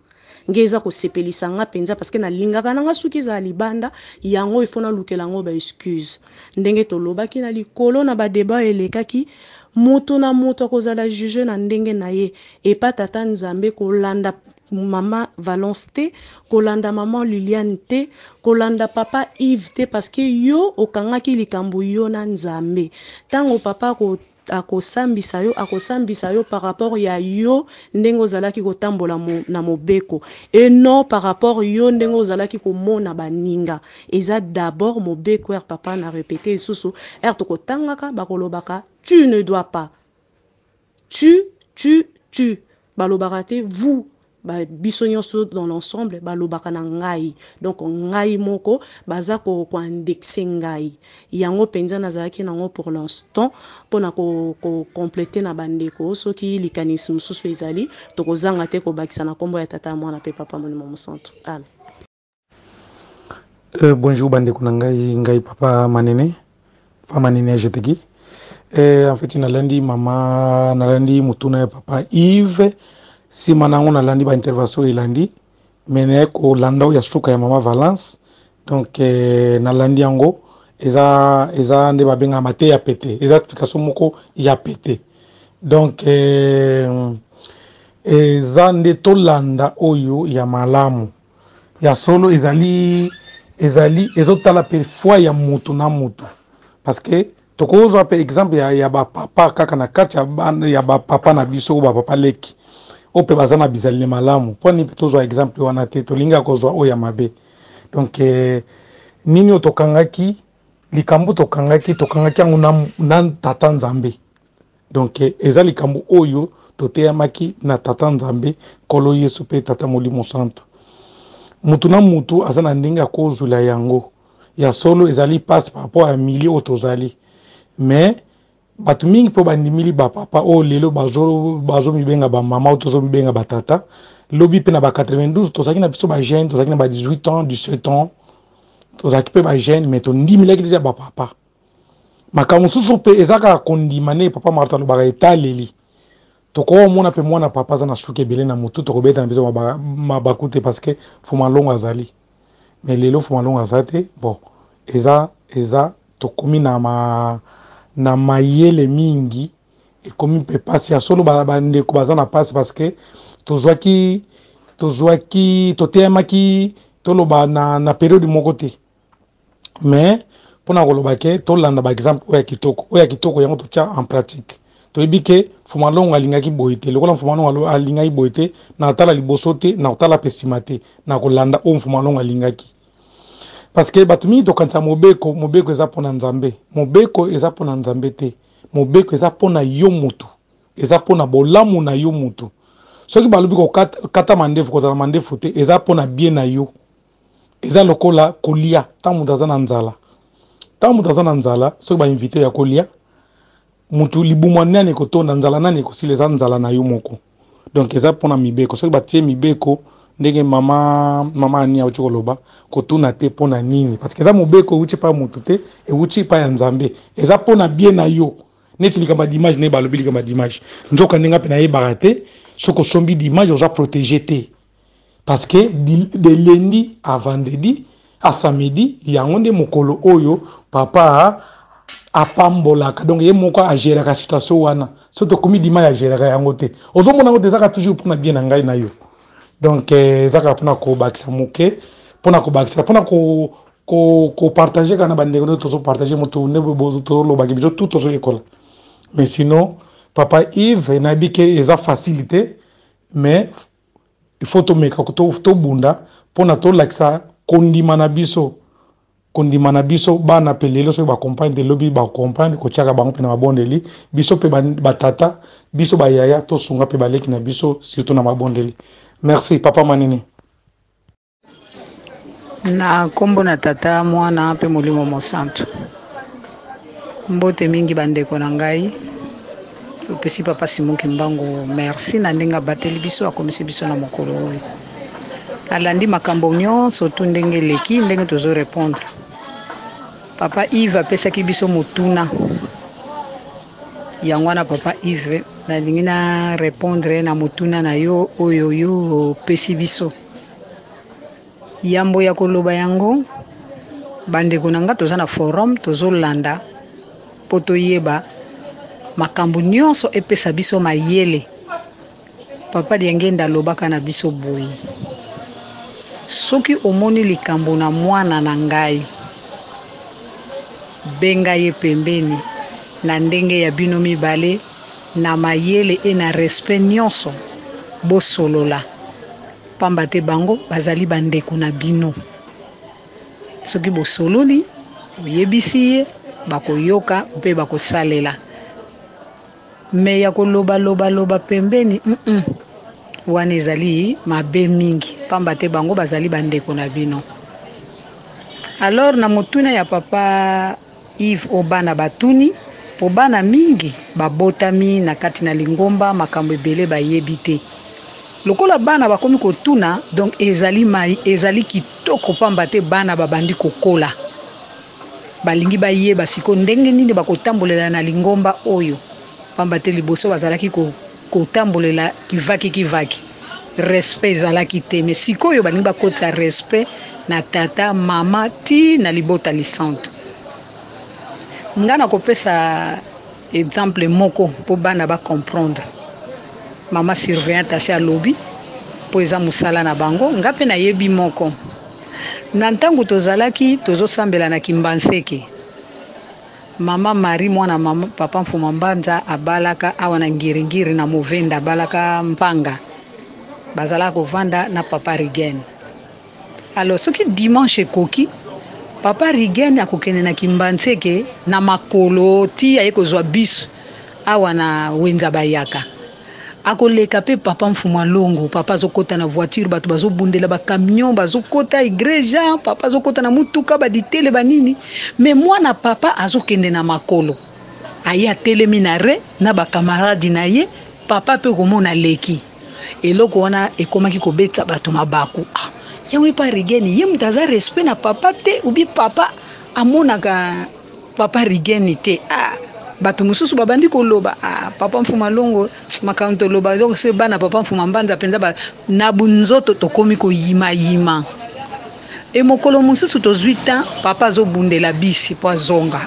ngeza ko sepelisa nga penza parce que na lingaka nanga suki za libanda yango ifona lukela ngo ba excuse ndenge to lobaki na likolo na ba débat elekaki moto na moto kozala juge na ndenge na ye et pas tata nzambe kolanda mama Valence te kolanda mama Liliane te kolanda papa Yves te parce que yo okangaki likambo yo na nzambe tango papa ko akosambisa yo par rapport ya yo ndenge ozalaki kotambola na mobeko et non par rapport yo ndenge ozalaki komona baninga eza d'abord mobeko papa na répété susu tokotangaka bakolobaka tu ne dois pas tu balobaka te vous biso nyonso dans l'ensemble balobaka na ngai donc ngai moko baza ko indexer ngai yango penza nazalaki nango pour l'instant pona ko compléter na bandeko soki likanisi mususu ezali tokozanga te ko bakisa na kombo ya tata mwana pe papa monimo mosanto amen. Bonjour bandeko na ngai papa manene jeteki en fait nalandi mama nalandi mutuna ya papa Yves si manango nalandi ba intervention ilandi mene ko landa ya struka ya mama Valence donc nalandi yango eza nde babenga mate ya pété eza explication moko ya pété donc eza nde tolanda oyo ya malamu ya solo ezali ezotala pe foi ya mutu na mutu parce que tokozwa pe exemple ya ba papa kaka na kati ya ba papa na biso ba papa Leki ope bazana bizali malamu poni tozwa exemple wana te tolinga kozwa oya mabe donc nini otokangaki likambo tokangaki yango na tata nzambe donc eza likambo oyo toteyamaki na tata nzambe kolo Yesu pe tata molimo santo mutu na mutu azana ndinga kozula yango ya solo ezali passe par rapport à milieu otozali mais batu mingi po bandimili ba papa o lelo bazo mibenga ba mama o tozo mibenga ba tata lobi pe na ba 92 tozaki na biso ba jeune tozaki na ba 18 ans 17 ans tozaki pe ba jeune mais to ndimila ki ba papa makamu susu pe ezaka kondimane papa Martha lo ba etaleli toko mona pe mwana papa za na shuke belé na mutu to kobeta na biso ma bakute parce que fuma longo azali mais lelo fuma longo azate bon eza to komi na mayele mingi ekomi pe pasi ya solo bandeko baza na pasi parce que tozwaki toteyamaki toloba na période moko te mais pona koloba ke tolanda ba exemple oya kitoko yango totia en pratique toyebi ke fuma longo alingaki boye te lokola fuma longo alingaki boye te na tala liboso te na tala pesima te na kolanda o fuma longo alingaki parce que batu mingi tokanisa mobeko eza pona nzambe mobeko eza pona nzambe te mobeko eza pona yo mutu eza pona bolamu na yo mutu soki balobi ko kata mandefu kozala mandefu te eza pona bien na yo eza lokola kolia tant mutu aza na nzala. Tant mutu aza na nzala soki bainvite ya kolia mutu libumwa nani ekotonda nzala nani ekosila eza nzala na yo moko. Donc eza mpona mibeko soki batie mibeko ndenge mama ani auti koloba kotuna te mpona nini parce que eza mobeko euti pa mutu te euti pa ya nzambe eza mpona bien na yo neti likambo d'image ne balobi likambo d'image nzoka ndenge mpe nayebaka te soki osombi d'image oza protégé te parce que de lundi à vendredi à samedi yango nde mokolo oyo papa apambolaka donc ye moko agéraka situation wana so tokomi d'image agéraka yango te ozomona yango te ezaka toujours mpona bien na ngai na yo donc ezaka mpona kobakisa moke mpona kobakisa mpona kopartage kaka na bandeko nde tozopartage moto nde tozolobaki biso tout tozoyekola mais sinon papa Yves nayebi ke eza facilité mais il faut tomeka tobunda mpona tolakisa kondima na biso bana pe lelo soki bacompagne de lobi bacompagne kotiaka bango mpe na mabondeli biso mpe batata biso bayaya tosunga mpe baleki na biso surtout na mabondeli. Merci papa Manini. Na kombo na tata mwana mpe molimo mosantu mbote mingi bandeko na ngai opesi papa Simuki Mbangu merci na ndenge abateli biso akomisi biso na mokolo oyo alandi makambo nyonso tu ndenge eleki ndenge tozo répondre. Papa Yves apesaki biso motuna yango wana papa Yves nalingi na répondre na motuna na yo oyo yo opesi biso yambo ya koloba yango bandeko na nga toza na forum tozolanda po toyeba makambo nyonso epesa biso mayele. Papa Diangenda alobaka na biso boyi soki omoni likambo na mwana na ngai benga ye pembeni na ndenge ya bino mibale na mayele e na respect nyonso bosolola pamba te bango bazali bandeko na bino soki bosololi oyebisi ye bakoyoka mpe bakosalela me ya koloba pembeni wana ezali mabe mingi pamba te bango bazali bandeko na bino. Alors na motuna ya papa Yves obana batuni obana mingi babotami na kati na lingomba makambo ebele bayebi te lokola bana bakomi kotuna donc ezali kitoko pamba te bana babandi kokola balingi bayeba siko ndenge nini bakotambolela na lingomba oyo pamba te liboso bazalaki kotambolela kivaki respect ezalaki te mais sikoyo balingi bakotisa respect na tata mama ti na libota lisanto. Nga na kopesa exemple moko po bana ba comprendre mama surveillante asi alobi po eza musala na bango nga pe na yebi moko na ntango tozalaki tozosambela na Kimbanseke mama Marie mwana mama papa Mfuma Mbanza abalaka awa na ngiringiri na Movenda abalaka mpanga bazala kovanda na papa Rigen. Alors soki dimanche koki papa Rigen akokene na Kimbanseke na makolo ti aye kozwa biso awa na Wenza Bayaka akoleka pe papa Mfuma Longo papa azokota na voiture bato bazobundela ba camion bazokota igreja papa azokota na mutuka baditele banini mais mwana papa azokende na makolo aye atelemi na re na ba camarade na ye papa pe komona leki eloko wana ekomaki kobetsa bato mabaku yango pa Rigeni ye mutaza respect na papa te ubi papa amonaka papa Rigeni te bato mususu babandi koloba papa Mfuma Longo makanto loba donc se bana papa Mfuma Mbanza penza ba na bunzoto tokomi ko yima e mokolo mususu to 8 ans papa zo bundela bisi po zonga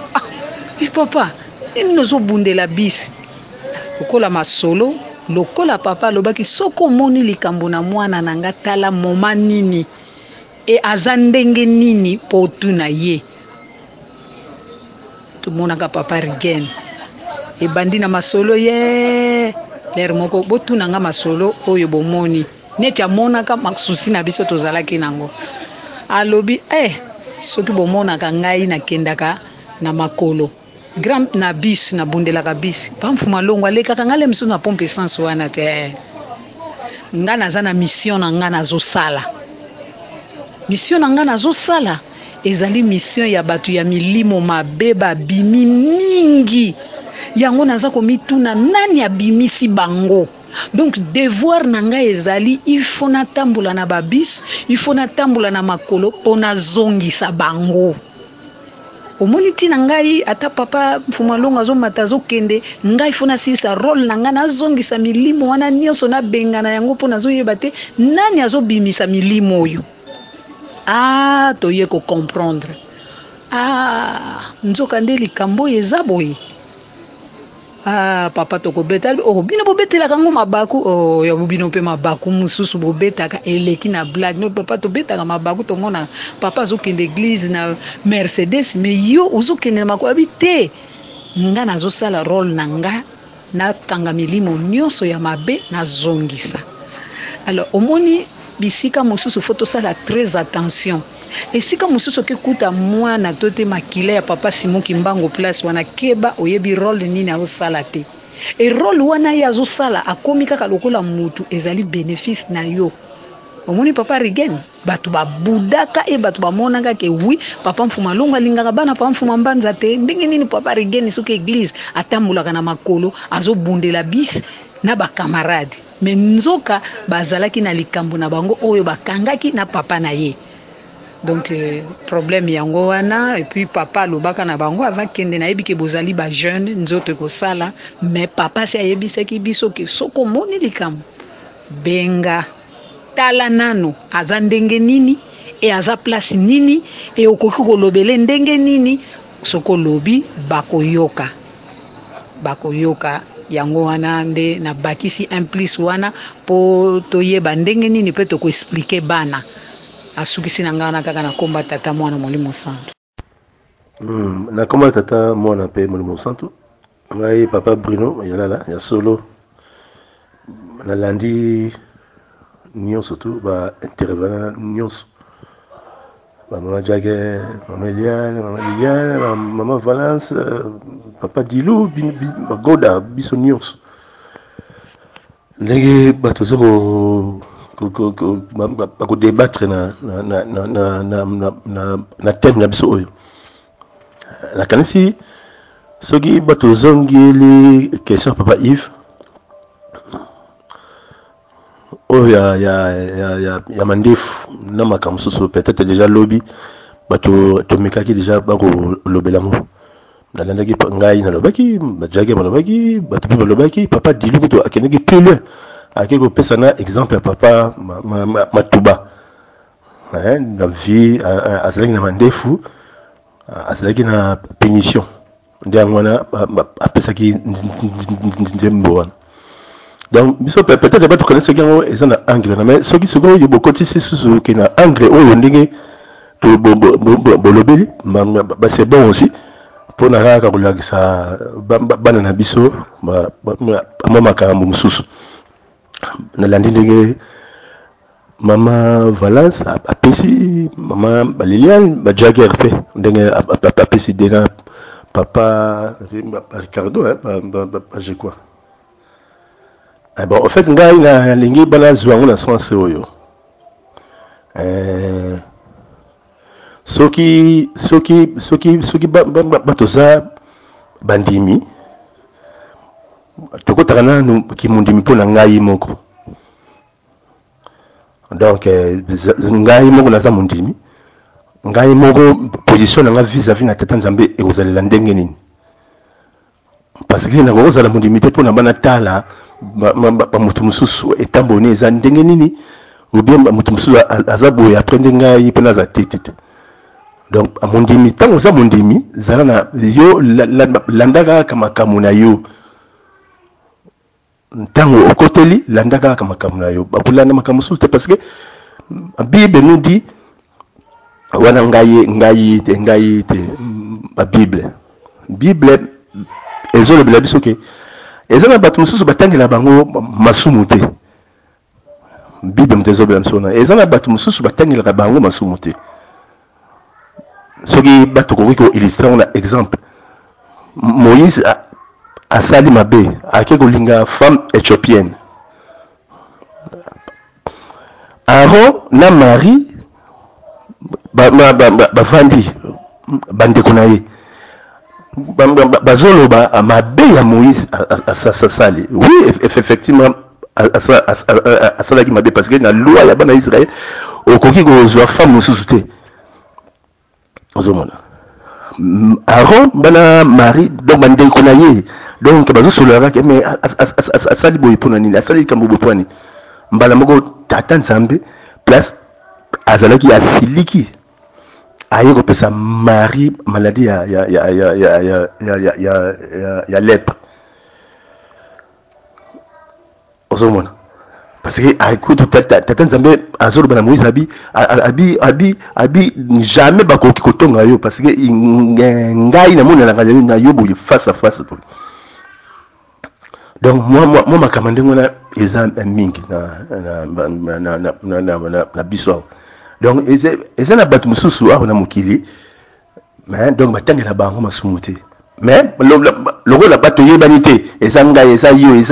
e papa ino zo bundela bisi okola masolo lokola papa lobaki soko moni likambo na mwana nanga tala moma nini e azandenge nini po tuna ye tumonaka papa Rigen e bandi na masolo ye ler moko botuna nga masolo oyo bomoni neti amonaka maksusi na biso tozalaki nango alobi soki bomonaka ngai nakendaka na makolo grand na bis na bundelaka bis pa Mfuma Longo alekaka ngale miso na pompe essence wana te nga naza na mission na nga nazosala mission na nga nazosala ezali mission ya bato ya milimo mabe babimi mingi yango naza komituna nani abimisi bango. Donc devoir na nga ezali il faut natambola na babis, il faut natambola na makolo pona zongisa bango. Omoni tina ngai ata papa Mfumalonga azomata azokende ngai fona sisa role na nga nazongisa milimo wana nyonso na bengana yango pona zoyeba te nani azobimisa milimo oyo. Ah, toye ko comprendre. Ah, nzoka nde likambo eza boye. Ah, papa toko beta oh bino bobetela kango mabaku oh ya bino pe mabaku mususu bobetaka eleki na blague no papa to betaka mabaku to mona papa azokende église na Mercedes mais yo uzokende makwa bite nga nazosala role na nga na kanga milimo nyonso ya mabe na zongisa. Alors omoni bisika mususu faut tosala très attention. Esika mususu ke kuta mwana tote makila ya papa Simon Kimbango place wana keba oyebi role nini azosala te. E role wana ya azosala akomi kaka lokola mutu ezali bénéfice na yo. Omoni papa Rigen batu babudaka e batu bamonanga ke oui papa Mfumalonga lingaka bana papa Mfumambanza te ndenge nini papa Rigen soki église atambulaka na makolo azobundela bis na ba camarade. Mais nzoka bazalaki na likambo na bango oyo bakangaki na papa na ye. Donc problème yango wana et puis papa lobaka na bango avant kende na yebike bozali ba jeune nzoto ko sala mais papa si ayebisaki biso ke soko moni likambo benga tala nano aza ndenge nini e aza place nini e okoki kolobele ndenge nini soko lobi bakoyoka yango wana nde na bakisi un plus wana po toyeba ndenge nini pe to ko expliquer bana asukisi na ngana kaka na komba tata mwana Molimo Santu. Na komba tata mwana pe Molimo Santu. Ngai papa Bruno yalala ya solo na landi nyonso tu ba intervenant nyonso. Ba mama Jage, mama Eliane, mama Liliane, mama Valence, papa Dilou, Goda, biso nyonso. Ndenge bato zoko ko débattre na thème na biso oyo. La kanisi soki bato zongeli question papa Yves. Oh ya mandefu na makambo soso peut-être déjà lobby bato tomekaki déjà bako lobela mo na landaki ngai na lobaki bajage malobaki bato pe balobaki papa Dilu to akeneki pile akeko pesa na exemple ya papa Matuba na vie azalaki na mandefu azalaki na pénition nde ngwana apesaki nzembo wana. Donc peut-être pas connaître ce qu'ils ils ont un angle mais ce qui se voit il y a beaucoup de choses qui na angle où on dit to bolobeli c'est bon aussi pour na ka ko ça bana na biso mama makambo mususu na landi ndenge mama Valence apesi mama Liliane ba Jagger pe ndenge apesi dena papa Ricardo je crois. Bon, en fait, ngai na lingi bana zwangu na sens oyo. Soki batoza bandimi. Toko takana ki mundimi po na ngai moko. Donc ngai moko na za mundimi. Ngai moko position na nga vis-à-vis na tata Nzambe e ozalela ndenge nini. Parce que na kozala mundimi te po na bana tala ba mutu mususu etamboni eza ndenge nini ou bien mutu mususu azaboya aprendre ngai pena za tete. Donc amundimi tango za mundimi zala na yo landaka kama kamuna yo tango okoteli landaka kama kamuna yo babulana makamusu te parce que Bible nous dit wana ngai te ba Bible ezolo bila biso ke ezana batu mususu batangela bango masumu te. Bible mtezo bela msona ezana batu mususu batangela bango masumu te. Soki batu ko illustrer na exemple Moïse asali mabe akeko linga femme éthiopienne. Aaron na Marie bavandi bandeko na ye bazoloba mabe ya Moïse asali. Oui, effectivement asalaki mabe parce que na loi ya bana Israël okoki kozwa femme mosusu te ozomona. Aaron bana Marie donc bandeko na ye donc bazosolola ke mais asali boye pona nini asali kambo boye pona mbala moko tata Nzambe place azalaki asiliki aye kopesa Marie maladie ya lèpre ozomona parce que écoute tata Nzambe azolo bana Moïse abi jamais bakoki kotonga yo parce que ngai na mona na yo boye face à face. Donc moi makamande ngona eza mingi na biso. Donc eza na batu mususu aho na mokili mais donc batangela bango masumuté mais logo la bato yebanité eza ngai eza ye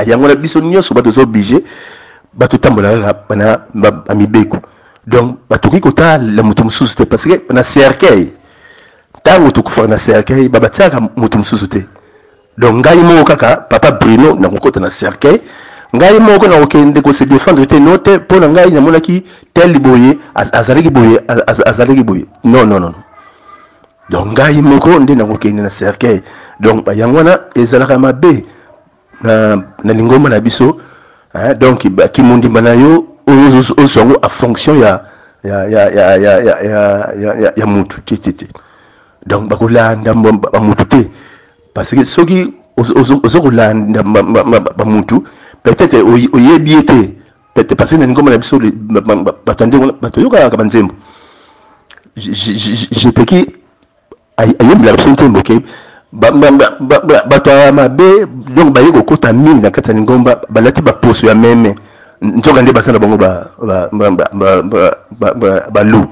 yango na biso nyonso bato zo obligé bato tambola bana amibeko. Donc bato ki kota la mutu mususu te parce que na cercueil tango tukufa na cercueil babataka mutu mususu te. Donc ngai mo kaka papa Bruno na kokota na cercueil ngai moko na okende ko se défendre te note pour ngai na monaki tel boye azalaki boye non. Donc ngai moko nde na kokende na cercueil donc ba yangwana ezalaka mabe na lingomba na biso donc ba kimundi banayo ozo a fonction ya mutu tete. Donc bakolanda mutu te parce que soki ozokolanda mutu peut-être oyebiete peut-être parce que ngoma na biso batande batoyoka ka banzembo j'étais qui ayem la biso ntembo ke bato mabe donc baye kokota mingi na kati ya ngomba balati baposo ya meme nzoka nde basana bango balu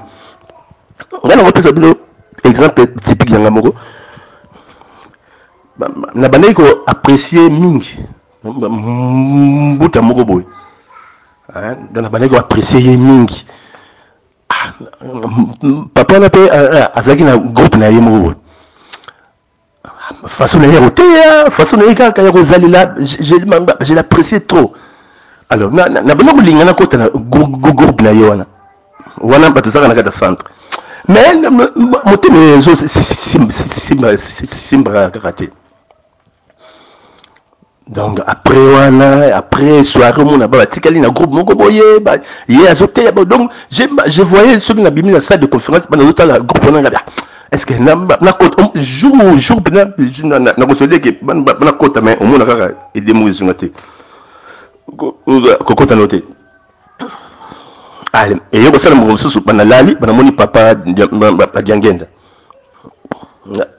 ngana ngopesa bilo exemple typique yanga moko na bandai ko apprécier mingi mbuta moko boy donc na bandai ko apprécier mingi papa na pe azaki na groupe na ye moko boy façon na ye rotea façon na ye kaka ya kozalila je l'apprécie trop. Alors na bandai ko lingana kota na groupe na ye wana bato saka na kata centre mais moteme zo simba kakate. Donc après soirée mon aba tikali na groupe moko boye ba ye azote donc je voyais ceux qui na bimi na salle de conférence ba na la groupe na ngaba est-ce que na côte jour na kosole ke na côte mais au monde kaka et des mots zungate kokota noté allez et yo kosala mo susu bana lali bana moni papa ba diangenda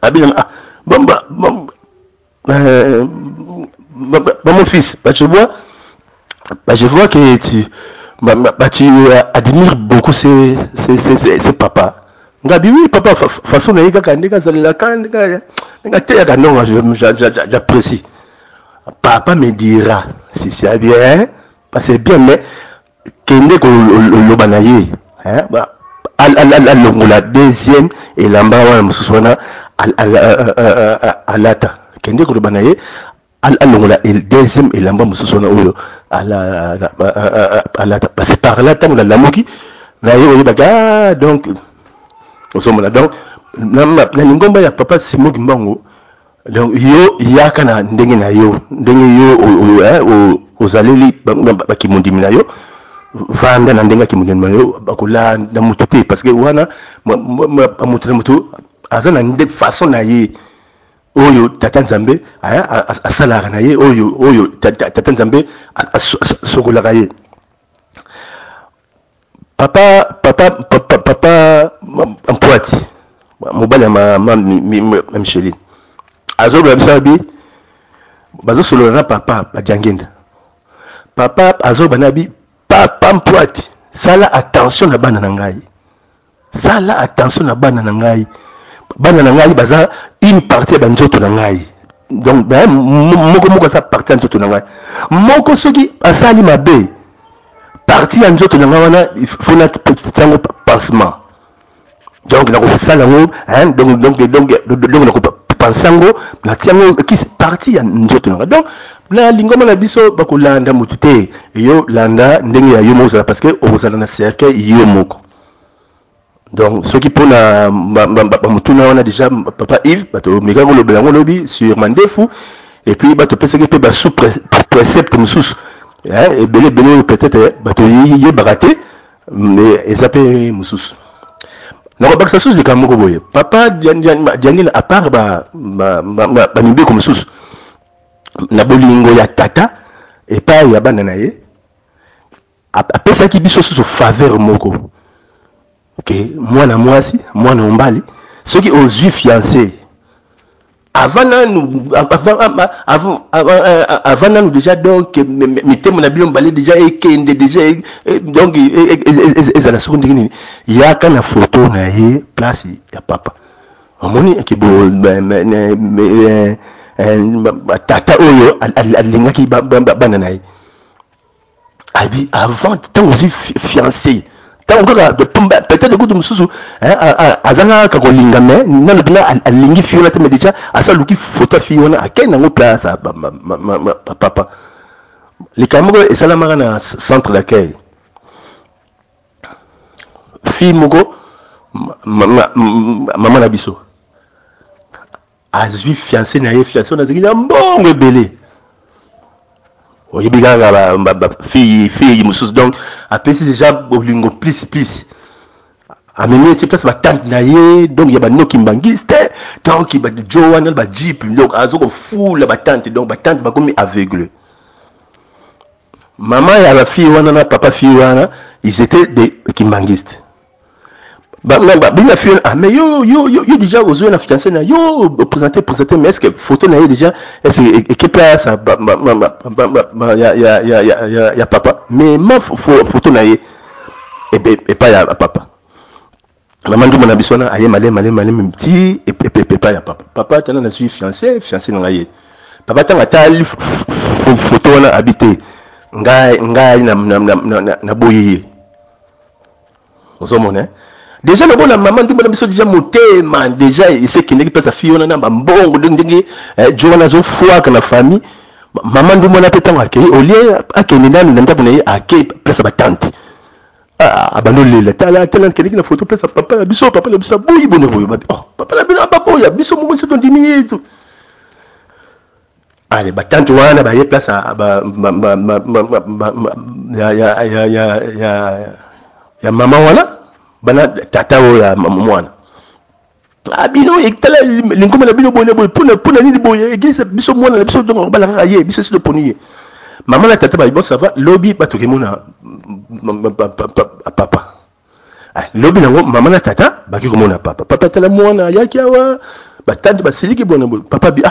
abina bomba mon fils, je vois que tu admires beaucoup ses papas. Oui, papa, façon j'apprécie. Papa me dira si c'est bien, c'est bien, mais kende ko lobanaye, la deuxième et l'amba mususona alata. Kende ko lobanaye alongola el deuxième et lamba mususona oyo ala c'est par là tant la lamoki na yo baga donc osomona donc na ngomba ya papa Simo Kimbango donc yo yaka na ndenge na yo ozaleli bakimundi na yo vanda na ndenge kimundi na yo bakola na mututé parce que wana mutu azana ndek façon na ye oyo tata Nzambe asalaka na ye oyo tata Nzambe sokolaka ye papa Mpoati mobali ya ma Micheline azolola biso bi bazosolola na papa badiangenda papa azoloba na bi papa Mpoati sala attention na bana na ngai bana na ngai baza une partie ya banzoto na ngai donc moko sa partie ya nzoto na ngai moko soki asali mabe partie ya nzoto na ngai wana il faut na tiango pansement Donc la ça donc pensango na tiango qui parti ya nzoto na donc la lingoma na biso bakolanda mutute yo landa ndenge ya yo moza parce que ozala na cercle yo moko. Donc ceux qui pour na mutuna on a déjà papa Yves bato mega ko lobelango lobi sur mandefu et puis bato pesa ke ba sous précepte mususu et belé peut-être bato yé baraté mais ezapé mususu. Na ko baksa susu kamoko boye papa diangina à part ba nimbe comme susu na bolingo ya tata et pas ya bana na ye apesa ki biso susu faveur moko. OK, mwana mwasi mwana ombali ceux qui ont eu fiancé avant nous déjà donc mitemo na bilom balé déjà ekende déjà donc et la seconde il y a quand la photo na ye place ya papa omoni ki bo tata oyo alingaki bana na ye abi avant tant vu fiancé tant encore peut-être de goût de mususu azanga ka kolinga mais nana bina alingi fiona te mais déjà asa luki photo fiona akena ngo place papa les cameroun et salamara na centre d'accueil fille moko maman na biso azui fiancé na ye fiancé na ziki na mbongo belé oyebi kaka fille mususu donc apesi déjà bolingo plus ameni eti place batante na ye donc ya banoki mbangiste donc jo wana bajip donc azokofula batante donc batante bakomi aveugle. Maman ya bafille wana na papa fille wana ils étaient des kimbangistes. Mais yo déjà aux yeux na fiancé na yo présenter mais est-ce que photo na déjà est-ce que place ya papa mais ma photo na ye et pas ya papa maman du mon abisona aye malé petit et pas ya papa tana na suis fiancé na ye papa tanga tali photo na habité ngai na boyi osomone déjà le bon la maman du mon biso déjà motema déjà il sait qu'il n'est pas sa fille on a mbongo ndenge Joana zo foi que la famille maman du mon apetanga akei au lieu akeni nani nanda bonaye akei place ba tante abandonne la tala keliki na photo place papa la biso boyi bono boyi papa la bino papa ya biso mo se ton dimier tout allez ba tante wana ba ye place ya maman wana bana tata o ya mwana abino ekala lingoma na bino boye pona nini boye egisa biso mwana na biso donc bala ka ye biso sito poniye maman na tata ba bon ça va lobby batoke mona papa lobby nango maman na tata baki ko mona papa tala mwana yaki awa batante basiliki bona papa bi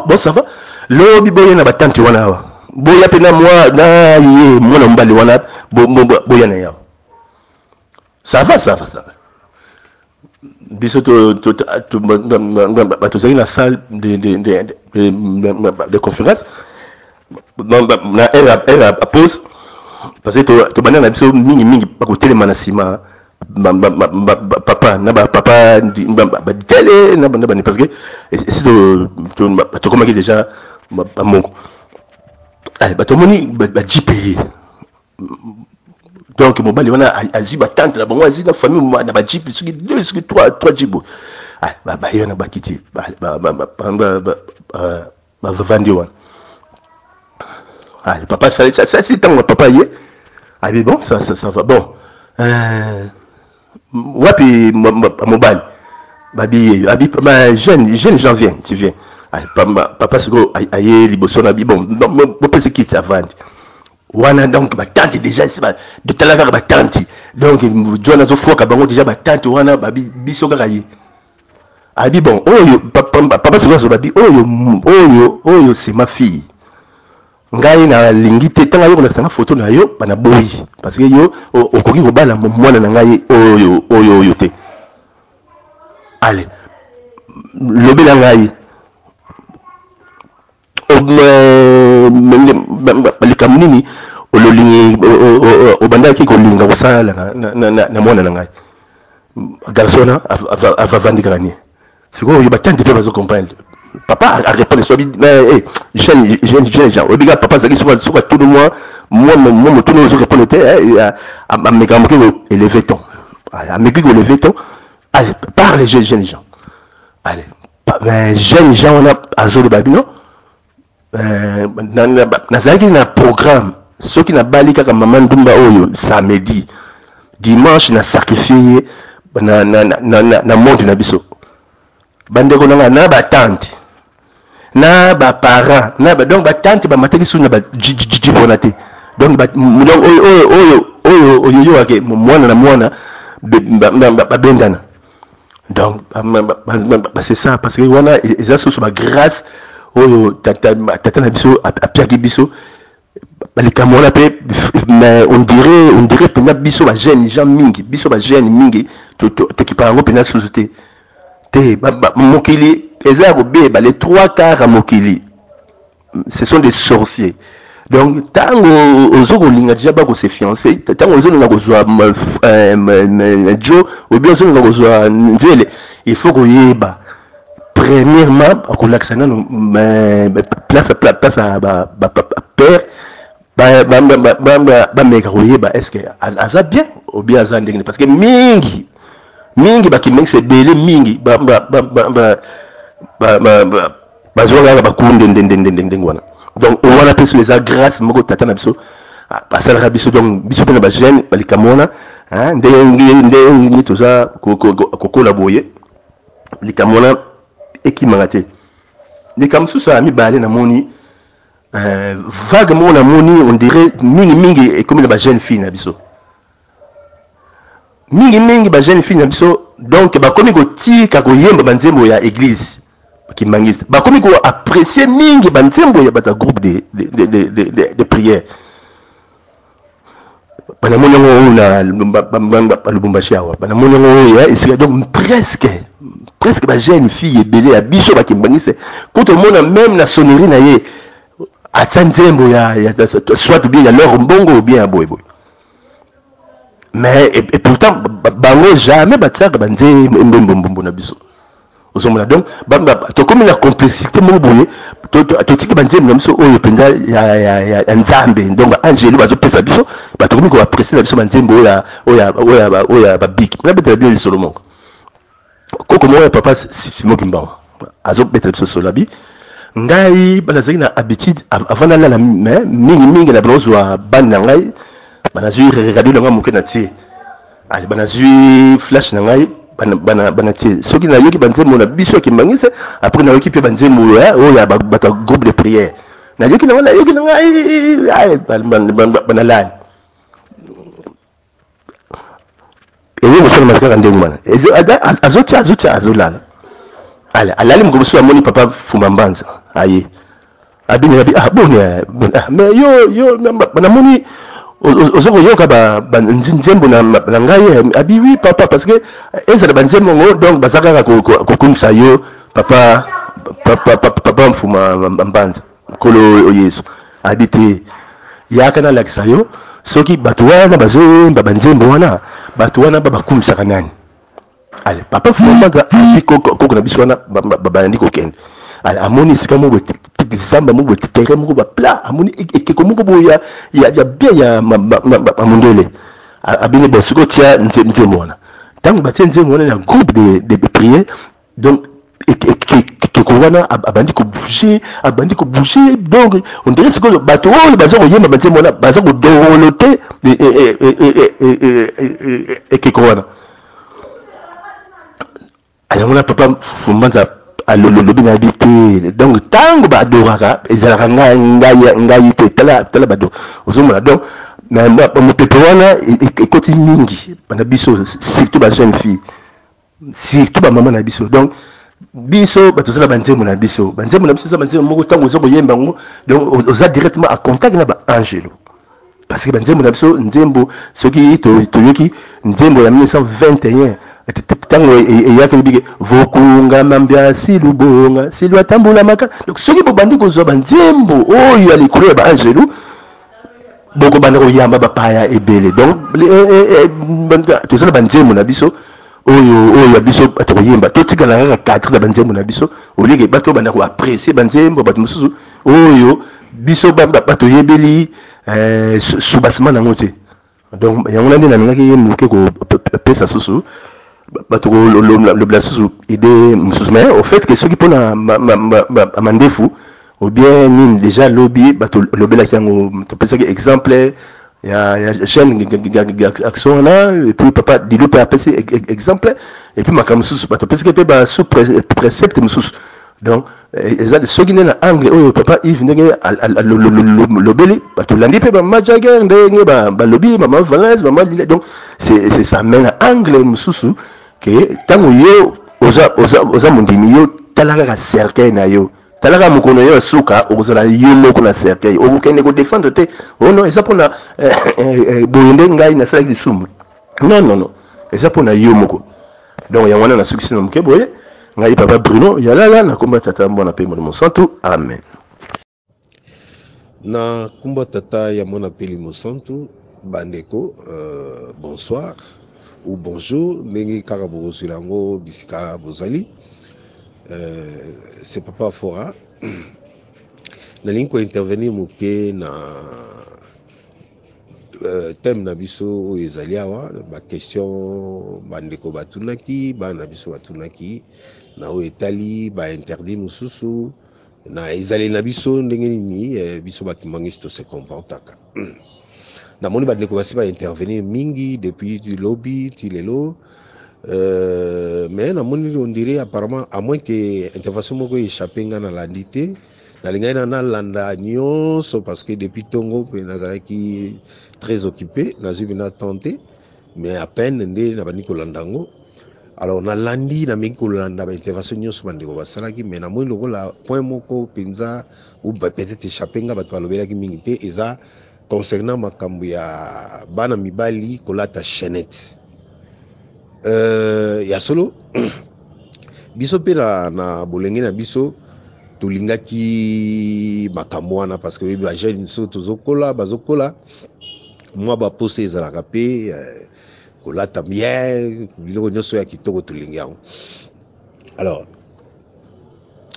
bon ça va lobby boye na batante wana awa boya pena moi na ye mwana mbali wana boya na yawa. Ça va. Biso to la salle de conférence. Na era pause parce que to banana biso mingi pas ko télé manasima papa na papa ba télé na bani parce que c'est to comme déjà ba mongo. Allez ba to moni ba JP. Donc mon bali wana azi batante la bango azi na famille na ba jeep suki 2 suki 3 jibo ba yona ba kiti ba vandi wana papa ça c'est tant papa y est bon ça va bon wapi mobile babi jeune j'en viens tu viens papa siko aye liboso na bi bon peut se quitter avant wana donc batante déjà c'est de talaka batante donc Joana zo foka bango déjà batante wana babi biso kaka ye abi bon oyo papa c'est quoi babi oyo c'est ma fille ngai na lingi te tanga yo na photo na yo bana boyi parce que yo okoki ko bala mwana na ngai oyo te allez lobela ngai likamnini ololingi obandaki kolinga kosala na mwana na ngai garçon avandi kani sikoyo batandi pe bazo comprendre papa a répondre so mais jeune gens obiga papa zaki soka tout le mois moi tout le monde répondre à mes grands qui élever ton à mes qui élever ton allez parle jeunes gens allez mais jeunes gens on a azolo babino nazaki na programme ceux qui na bali kaka maman Ndumba oyo samedi dimanche na sacrifier na monde na biso bandeko na ba tante na ba parents na ba donc ba tante ba mataki suna ba jibonate donc oyo ake mwana na mwana ba bendana donc c'est ça parce que wana eza sous ba grâce oyo tata na biso apiaki biso balikamona pe mais on dirait pena biso ba jeune gens mingi biso ba jeune mingi to ki parango pena société te mokili eza ko be les 3/4 à mokili ce sont des sorciers donc tango ozoko linga déjà ba ko se fiancer tango ozoko na ko zwa jo ou bien ozoko na ko zwa nzele il faut ko yeba premièrement ko laksana place à père meka koyeba est-ce que aza bien ou bien aza ndenge parce que mingi bakimeng c'est belé mingi bazwanga bakunde ndenge wana donc on wana pe sur les grâce moko tata na biso basalaka biso donc biso pe na ba jeune balikamona ndenge toza kokola boye likamona ekimanga te likamsusa mibale na moni vaguement la moni on dirait mingi et comme les jeunes filles na biso mingi ba jeunes filles na biso donc ba komi ko tika ko yemba banzembo ya église qui mangiste ba komi ko apprécier mingi banzembo ya bata groupe de prière bana moni ngo na Lubumbashi awa bana moni ngo ya ici donc presque ba jeunes filles belé à biso ba kimbangise quand tout le monde même la sonnerie na ye atsanzembo ya soit bien ya leur mbongo ou bien boy mais et pourtant bango jamais batsaka banzembo na biso ozomona donc to comme la complexité mo boye to tiki banzembo na biso oyo penza ya nzambe donc angelo bazo pesa biso bato comme ko apprécier na biso banzembo oya ba big na betela bien Solomon koko mo papa Simon Kimbangu azo betela biso solabi ngai banazaki na habitude avant la mingi na brozwa bande na ngai banazui radio na ngai moke na tie ali banazui flash na ngai bana tie soki na yoki banzembo na biso kimbangise après na yoki pe banzembo oya bata groupe de prière na yoki na ngai banalani ezo mosala masaka ndenge mana azolala ale alali mgobusu amoni papa Fuma Mbanza aye abini mais yo banamoni ozoko yoka ba nzembo na ngai abi oui papa parce que ezala banzembo ngo donc bazaka ko kumsa yo papa Fuma Mbanza kolo Yesu habité yakana lakisa yo soki bato wana bazemba banzembo wana bato wana bakumsa kanani allez papa Fuma Mbanza koko na biso wana babandi kokende amoni sika mo zamba mo terrain mo ba plat amoni ekeko mo boya ya bien ya mondele abine bosiko tia nzembo wana tango batie nzembo wana na groupe de prière donc ekeko wana abandi ko bouger donc on dirait que bato oyo baza ko yemba nzembo wana baza ko doroter ekeko wana ayamona papa Fuma Mbanza alolobi na bité donc tango ba adoraka ezalaka ngai te tala bado ozomona donc na mopepe wana ekoti mingi bana biso surtout ba jeune fille surtout ba maman na biso donc biso batozala banzembo na biso za banzembo moko tango ozoko yemba ngo donc oza directement à contact na ba angelo parce que banzembo na biso nzembo soki toyoki nzembo ya 1921 tango eyaka bige vokunga mambia silubonga silwa tambula maka donc soki bobandi kozwa banzembo oyo alikolo ya ba angelo boko banda koyamba bapaya ebele donc tozala banzembo na biso oyo ya biso bato koyemba totikala kaka cadre na banzembo na biso olike bato banda koapprécie banzembo bato mosusu oyo biso bato yebeli soubassement nango te. Donc yango na nde nalingaki ye moke kopesa susu bato kolobela susu idée mosusu, mais au fait que soki mpona mandefu ou bien nini déjà lobi bato lobelaki yango topesaki exemple ya chaîne action wana et puis papa dilo mpe apesi exemple et puis makambo mosusu bato opesaki mpe basous précepte mosusu. Donc eza soki nde na angle oyo papa Yves ndenge lobeli bato landi mpe bamama Jagger ndenge balobi mama Valence mama Lila. Donc c'est ça mais na angle mosusu ke ntango yo oza mondimi yo tala kaka cercueil na yo talaka mokono yo suka okozala yo moko na cercueil okokende kodefendre te ono eza mpona boyende ngai nasalaki lisumu non eza mpona yo moko. Donc yango wana nasukisi na moke boye ngai papa Bruno yalala nakomba tata mwana mpe Molimo Santu amen. Na kumba tata ya mwana mpe Molimo Santu bandeko bonsoir ou bonjour ndenge kaka bokozwila yango bisika bozali. C'est papa Fora. Nalingi ko intervenir moke na thème na biso oyo ezali awa ba question bandeko batunaki bana biso batunaki na oyo etali ba interdit mosusu na ezali na biso ndenge nini biso bakimangisi to se comportaka. Namoni bandeko basi ba intervenir mingi depuis du lobby ti lelo. Mais namoni on dirait apparemment à moins que intervention moko échappé nga na landité na linga na landa nyonso parce que depuis tongo pe nazalaki très occupé nazubi na tenté mais à peine ndé na bani ko landango. Alors na landi na mingi ko landa ba intervention nyonso bandeko basalaki mais namoni lokola point moko penza ou peut-être échappé nga bato balobelaki mingi te eza concernant makambo ya bana mibali kolata chaînette. Ya solo biso pe na bolenge na biso tolingaki makambo wana parce que ba jeune so tozokola bazokola moi ba pose ezalaka pe kolata bien biloko nyonso ya kitoko tolingi yango. Alors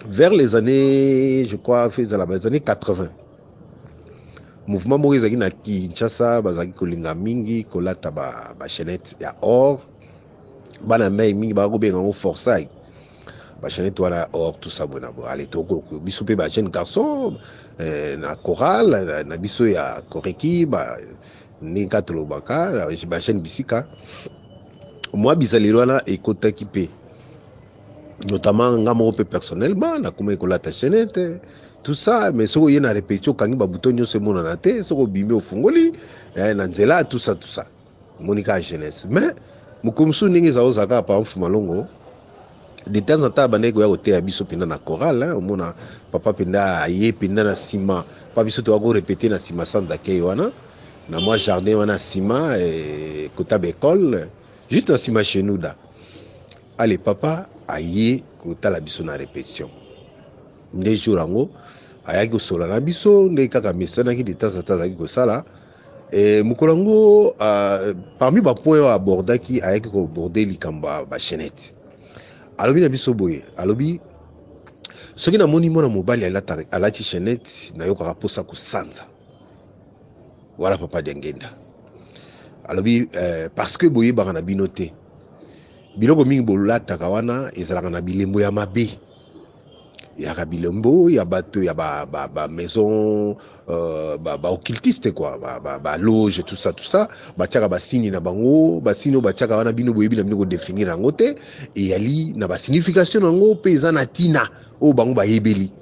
vers les années je crois les années 80 mouvement moko ezalaki na Kinshasa bazalaki kolinga mingi kolata ba chaînette ya or bana mai mingi ba ko benga ngo forçai ba chaînette wana or tout ça bona bo allez toko biso pe ba jeune garçon na chorale na biso ya koreki ba ni katolo baka ba jeune bisika moi bizalelo wana ekotaki pe notamment nga mo pe personnellement na kuma ekolata chaînette tout ça mais soko yena répétition kangi ba bouton nyonso mona na te soko bimi ofungoli na nzela tout ça monika jeunesse mais mukomsu ndenge za ozaka pa mfuma longo de temps en temps bandeko ya kote ya biso penda na chorale omona papa penda aye penda na sima pa biso to ko répéter na sima sans d'accueil wana na moi jardin wana sima et kota école juste na sima chez nous da allez papa aye kota la biso na répétition ndé jour ango ayaki kosola na biso ndé kaka mesana ki de temps en temps ayaki kosala. Et Mukolango, parmi les points à aborder qui a été abordé l'ikamba ba chaînette. Alors bien biso boye, alors bi ce qui na monument na mobile à la chaînette na yo ka posa ko sanza. Voilà papa dengenda. Alors bi parce que boye ba na binoté. Biloko mingi bolata kawana ezalaka na bilembo ya mabe. Ya kabilembo ya bato ya ba maison occultiste quoi ba loge tout ça ba tiaka ba signe na bango ba signe ba tiaka wana bino boyebi na bino ko définir yango te et yali na ba signification nango peza na tina o bango ba yebeli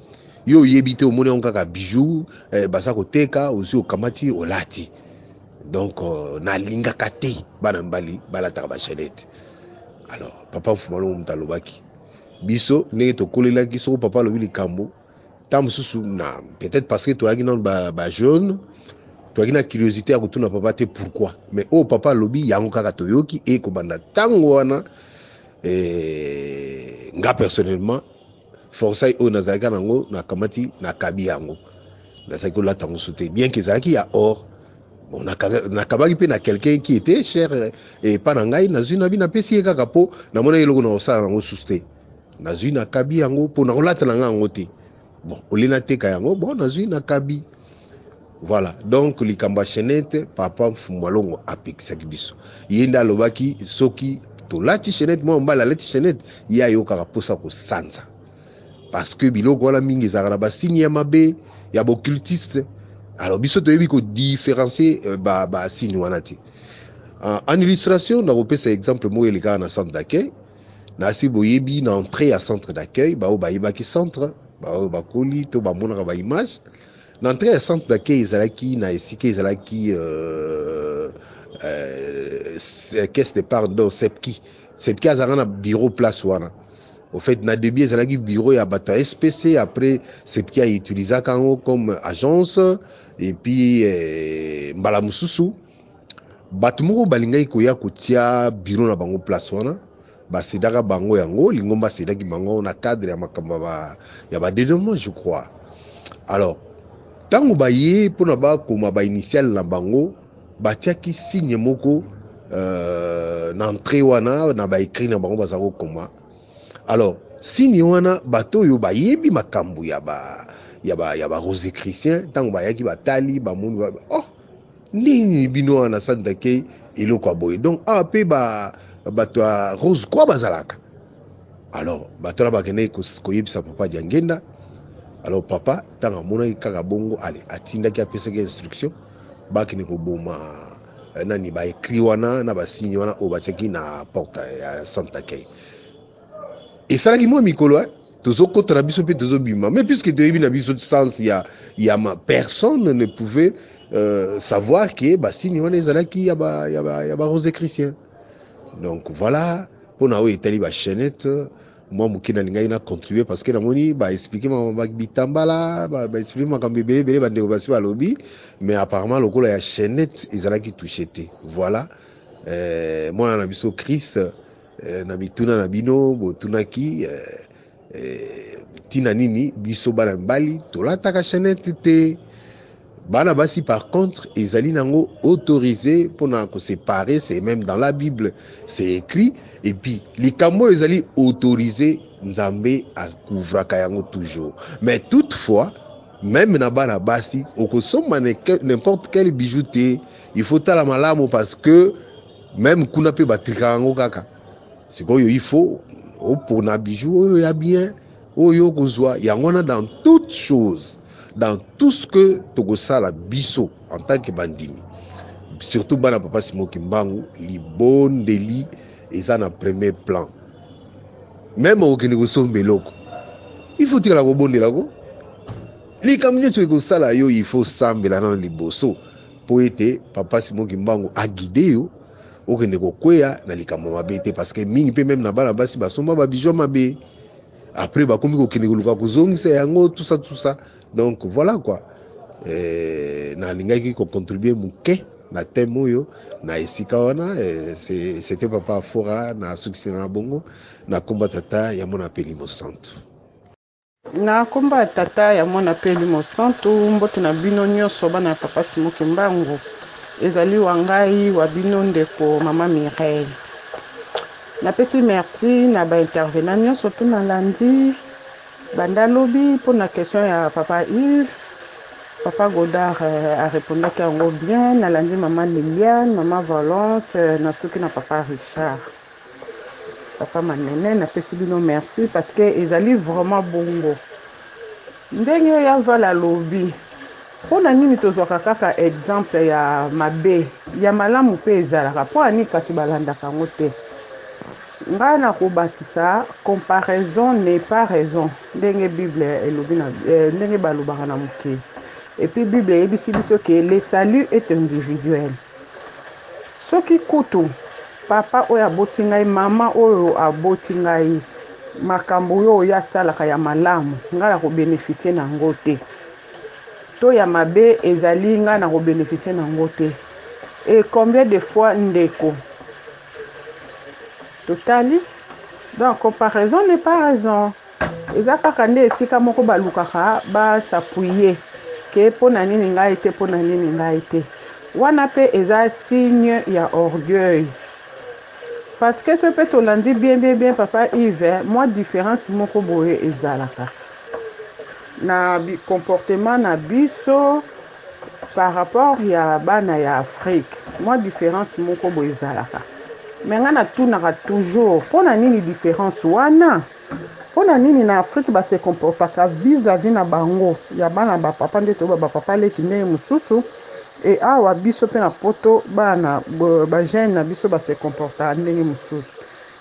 yo yebite o moni on kaka bijou basa ko teka aussi o kamati o lati donc na linga kate bana mbali balata ba chaînette. Alors papa fumalo mtalobaki biso ndenge tokolelaki soko papa lobi likambo tam susu na peut-être parce que toyaki na ba jeune toyaki na curiosité ya kotuna papa te pourquoi mais oh papa lobi yango kaka toyoki e kobanda tango wana nga personnellement forçai o nazalaka nango na kamati na kabi yango nazalaki kolata yango soute bien que ezalaki ya or Bon, nakabaki pe na quelqu'un qui était cher et pas na ngai nazwi na bina pesi kaka po na mona eloko na osala nango suste nazwi na kabi yango po na kolatela nga yango te bon olina teka yango bon nazwi na kabi voilà donc likamba chenette papa mfumwalongo apekisaki biso ye nde alobaki soki tolati chenette mwa mbala alati chenette ye ayokaka mposa kosanza parce que biloko wana mingi ezalaka na basini ya mabe ya bocultiste. Alors, biso toyebi ko différencier ba signe wana te. En illustration, na repesa exemple mo eleka na centre d'accueil. Na si boyebi na entrée à centre d'accueil, ba o ba yebaki centre, ba o ba koli to ba mona ba image. Na entrée à centre d'accueil ezalaki na esika ezalaki caisse de pardon sepki. Sepki azanga na bureau place wana. Au fait, na début ezalaki bureau ya bata SPC après sepki a utilisé comme agence. Et puis mbala mususu bato moko balingai koya kotia bureau na bango place wana basedaka bango yango lingomba sedaki bango na cadre ya makamba ya ba dédommagement je crois. Alors tango baye pona ba koma ba initial na bango batiaki signe moko na entrée wana na ba écrit na bango bazako koma. Alors signe wana bato yo bayebi makambu ya ba rose chrétien tant bayaki batali ba mundu oh nini bino na centre d'accueil eloko aboye donc pe bato rose quoi bazalaka. Alors bato la bakene koyebisa papa diangenda. Alors papa tant amona kaka bongo allez atindaki apesaki instruction bakene ko boma nani ba écrit wana na ba signe wana o batiaki na porte ya centre d'accueil et ça qui moi mikolo tozokota na biso pe tozobima mais puisque toyebi na biso sens ya ma personne ne pouvait savoir que ba signe wana ezalaki ya ba rose chrétien. Donc voilà pona o etali ba chaînette moi mukina lingai na contribuer parce que na moni ba expliquer ma bitambala ba expliquer makambo ebele ba ndeko basi balobi mais apparemment lokola ya chaînette ezalaki touché. Voilà moi na biso Chris na mituna na bino botunaki tina nini biso bana mbali tolataka chaînette te bana basi par contre ezali nango autorisé pour na ko séparer, c'est même dans la Bible c'est écrit et puis likambo ezali autorisé nzambe a couvraka yango toujours mais toutefois même na bana basi okosomba n'importe quel bijou te il faut tala malamu parce que même kuna pe batrika yango kaka sikoyo il faut pour na bijou ya bien oyo kozwa yangona dans toutes choses dans tout ce que tokosala biso en tant que bandimi surtout bana papa Simoki Mbangu libondeli eza na premier plan même okende kosomba eloko il faut tikala kobondela ko likambo nyonso ekosala yo il faut sambela na liboso po ete papa Simoki Mbangu aguide yo okende kokweya na likambo mabe te parce que mingi pe même na bana basi basomba ba bijou mabe après bakomi kokende koluka kozongisa yango tout ça donc voilà quoi na lingaki ko contribuer muke na thème oyo na esika wana c'était papa Fora na succès na bongo na komba tata ya mona peli mosantu na komba tata ya mona peli mosantu mbote na bino nyonso bana papa Simoki Mbangu ezali wangai wa bino ndeko mama Mireille. Napesi merci na ba intervenant nyonso tout na lundi banda lobi pour la question ya papa Yves. Papa Godard a répondu yango bien na lundi maman Liliane, maman Valence na soki na papa Richard. Papa Manene napesi bino merci parce que ezali vraiment bongo. Ndenge ya vala lobi pona nini tozwaka kaka exemple ya mabe ya malamu pe ezalaka po ani kasi balandaka yango te. Nga na kobakisa comparaison n'est pas raison ndenge Bible elobi na ndenge balobaka na moke et puis Bible yebisi biso que le salut est individuel soki kutu papa oyo aboti ngai mama oyo aboti ngai makambo oyo yasalaka ya malamu nga na kobénéficier na ngo te to ya mabe ezali nga na kobénéficier na ngo te et combien de fois ndeko totali donc comparaison n'est pas raison eza kaka nde esika moko balukaka basappuye ke pona nini ngai te pona nini ngai te wana pe eza signe ya orgueil. Parce que ce peut tolandi bien papa Yves, moi différence moko boye ezalaka. Na comportement na biso par rapport ya bana ya Afrique. Moi différence moko boye ezalaka. Mais ngana tunaka toujours pona nini différence wana? Pona nini na Afrique ba se comportaka vis-à-vis na bango ya bana ba papa ndeto ba papa leki ne mususu. Et awa biso pe na poto bana ba jeune na biso ba se comporta ndenge mususu.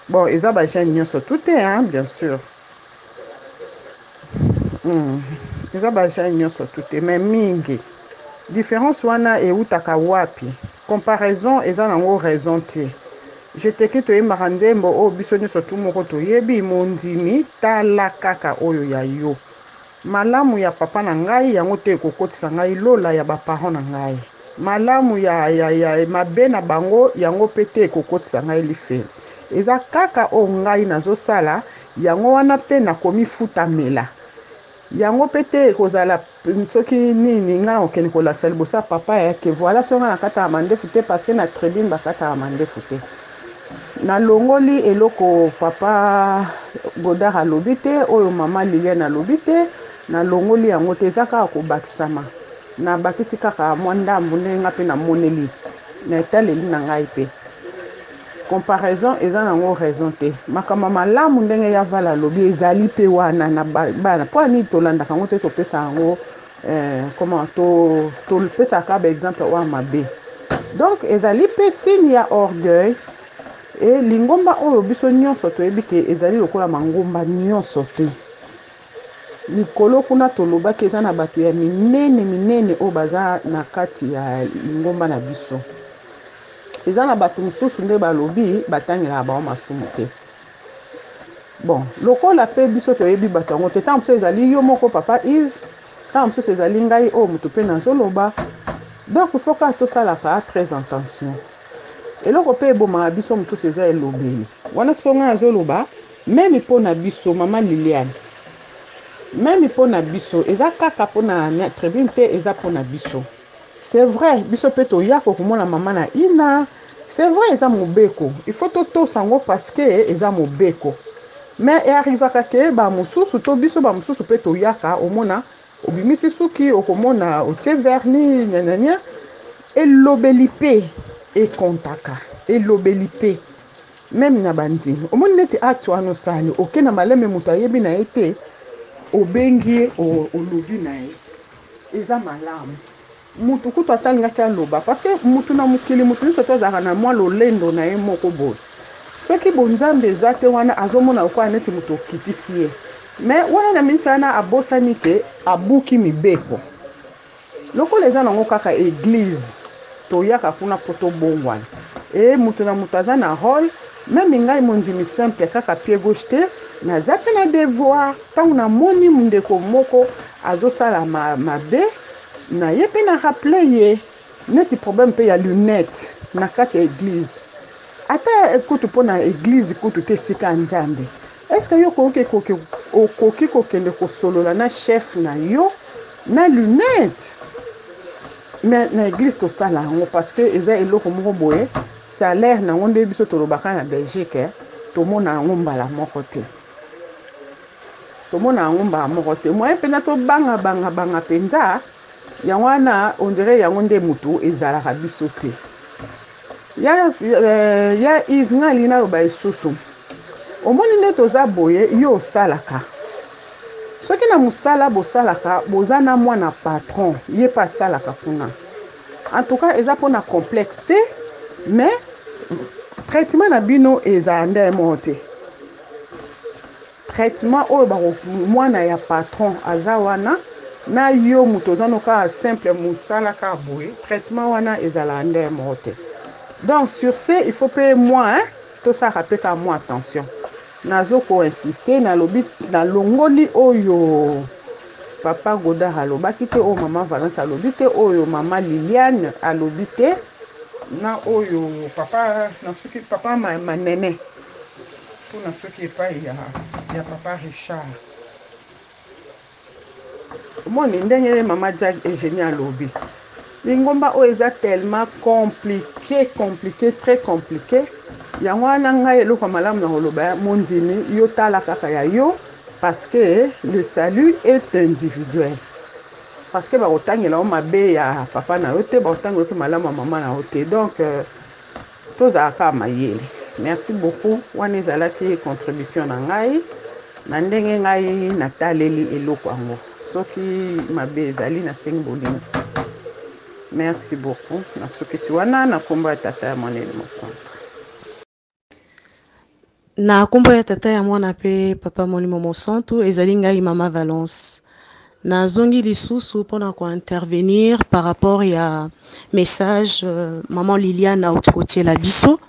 Bon, eza ba jeune nyonso tout hein, bien sûr. Eza ba jeune nyonso tout mais mingi. Différence wana e utaka wapi? Comparaison eza nango raison tie. Je te quitte e marandembo o biso nyonso tout moko to yebi mondimi tala kaka oyo ya yo. Malamu ya papa na ngai yango te kokotisa ngai lola ya ba parents na ngai. Malamu ya mabe na bango yango pete kokotisa ngai lifeli. Eza kaka o ngai nazosala yango wana pe nakomi futamela. Yango pete kozala soki nini nga okeni kolakisa liboso papa yake voilà songa na kata amande fute parce que na tribune bakata amande fute. Na longoli eloko papa Godard alobi te oyo mama Liliane alobi te na longoli yango te eza kaka kobakisama na bakisi kaka mwa ndambu ndenge nga mpe na moneli na etaleli na ngai pe comparaison eza nango raison te makambo malamu ndenge ya vala alobi ezali pe wana na bana mpo ani tolandaka yango te topesa yango comment topesaka ba exemple oyo mabe donc ezali pe signe ya orgueil. Et lingomba oyo biso nyonso toyebi ke ezali lokola mangomba nyonso te. Likolo kuna tolobaki eza na bato ya minene oyo baza na kati ya lingomba na biso. Eza na bato mosusu nde balobi batangelaka bango masumu te. Bon, lokola pe biso toyebi bato yango te ntango mosusu ezali yo moko papa Yves, ntango mosusu ezali ngai oyo moto mpe nazoloba. Donc il faut que tosalaka très attention. Eloko pe ebomaka biso mosusu eza elobeli wana siko ngai azoloba meme mpo na biso mama Liliane meme mpo na biso eza kaka mpo na tribune te eza mpo na biso. C'est vrai biso pe toyaka komona mama na ina c'est vrai eza mobeko il faut totosa yango parce que eza mobeko mais earrivaka ke bamosusu to biso bamosusu pe toyaka omona obimisi suki okomona otie vernis nyanyanya elobeli pe ekontaka elobeli pe même na bandimi omoni neti atu ano sali oke na maleme moto ayebi na ye te obengi olobi na ye eza malamu mutu kutu atalingaki aloba parce que mutu na mokili mutu nyonso to azalaka na mwa lolendo na ye moko boye soki bonzambe eza te wana azomona okoya neti mutu okitisi ye mais wana na miniti wana abosani ke abuki mibeko lokola eza nango kaka église toyaka kuna po tobongwana e mutu na mutu aza na rôle meme ngai mondimi simple kaka pied gauche te naza mpe na devoir ntango namoni ndeko moko azosala mabe na ye mpe na rappele ye neti problème mpe ya lunette na kati ya église ata kutu mpo na église kutu te esika ya nzambe estce yo okoki kokende kosolola na chef na yo na lunette mais na église tosala yango parce que eza eloko moko boye salaire nango nde biso tolobaka na Belgique tomona yango mbala moko te moye mpena tobanga mpenza yango wana ondire yango nde mutu ezalaka biso te ya Yves nga alina loba esusu omoni nde toza boye yo osalaka soki na mosala bosalaka boza na mwana patron ye pa asalaka kuna en tout cas eza mpona complexe te mais traitement na bino eza nde moko te traitement oyo mwana ya patron aza wana na yo moto oza noka simple mosala ka boye traitement wana ezala nde moko te donc sur ce il faut pe moi tosaka pe ka moi attention nazo ko insister na longoli oyo papa Godard alobaki te oyo mama Valence alobi te oyo mama Liliane alobi te na oyo papa na soki papa manene to na soki epai ya papa Richard moni ndenge mama Jack Eugénie alobi lingomba oyo eza tellement compliqué très compliqué yango wana ngai eloko malamu na koloba mondimi yo tala kaka ya yo parce que le salut est individuel parce que bakotangela o mabe ya papa na yo te bakotangela pe malamu ya mama na yo te donc tozalaka mayele. Merci beaucoup wana ezalaki contribution na ngai na ndenge ngai nataleli eloko yango soki mabe ezali nasengi bolingi. Merci beaucoup. Nasukisi wana na kombo ya tata ya Mwana Mosantu. Na kombo ya tata ya mwana pe papa Molimo Mosantu ezali ngai mama Valence. Na zongi lisusu pona ko intervenir par rapport ya message maman Liliane a côté la biso.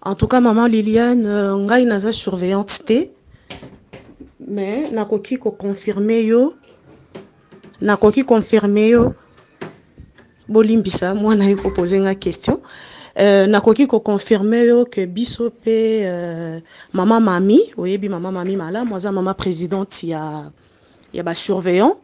En tout cas maman Liliane ngai naza surveillante te mais nakoki ko confirmer yo bolimbisa mwana yo poser nga question nakoki ko confirmer yo que biso pe mama mami oyebi mama mami mala moza mama présidente ya ba surveillant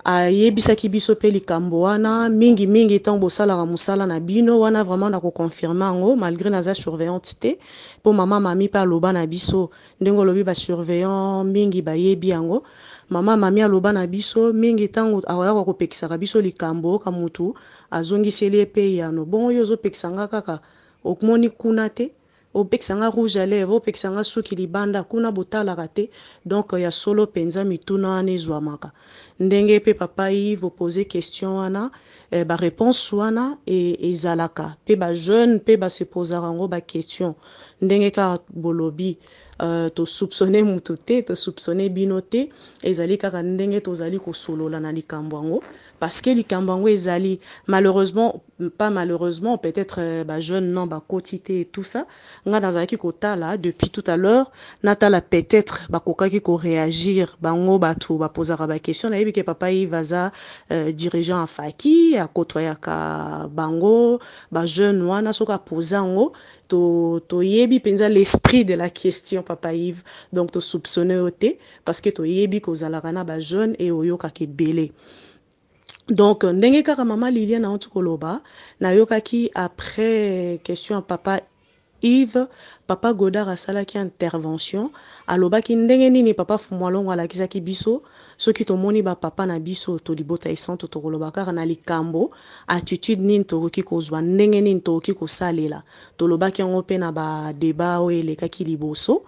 ayebisaki biso pe likambo wana mingi tant bosala musala na bino wana vraiment na ko confirmer ngo malgré naza surveillante te po mama mami pa loba na biso ndengo lobi ba surveillant mingi bayebi yango mama mami aloba na biso mingi tango awaya ko pekisaka biso likambo ka mutu azongiseli pe yano bon yo zo pekisanga kaka okmoni kuna te opekisanga rouge à lèvres opekisanga suki libanda kuna botala kate donc ya solo penza mituna ane zwamaka ndenge pe papa Yves poser question wana ba réponse wana ezalaka pe ba jeune pe ba se poser ngo ba question ndenge ka bolobi to soupçonner mutu te to soupçonner bino te ezali kaka ndenge tozali kosolola na likambo yango parce que likambo yango ezali malheureusement peut-être ba jeune non ba quotité et tout ça nga nazaki kotala depuis tout à l'heure natala peut-être ba kokaki ko réagir bango batu ba posera ba question na yebi ke papa Ivaza dirigeant en faki a kotoyaka bango ba jeune wana soka posango to yebi penza l'esprit de la question papa Yves donc to soupçonner oté parce que to yebi ko zalaka ba jeune et oyoka ke belé donc ndenge kaka mama Liliane na ontukoloba na yokaki après question papa Yves papa Godard asalaki intervention alobaki ndenge nini papa Fumwalongo alakisaki biso soki tomoni ba papa na biso to libota esanto to koloba kaka na likambo attitude nini tokoki kozwa ndenge nini tokoki kosalela tolobaki yango pe na ba débat o elekaki liboso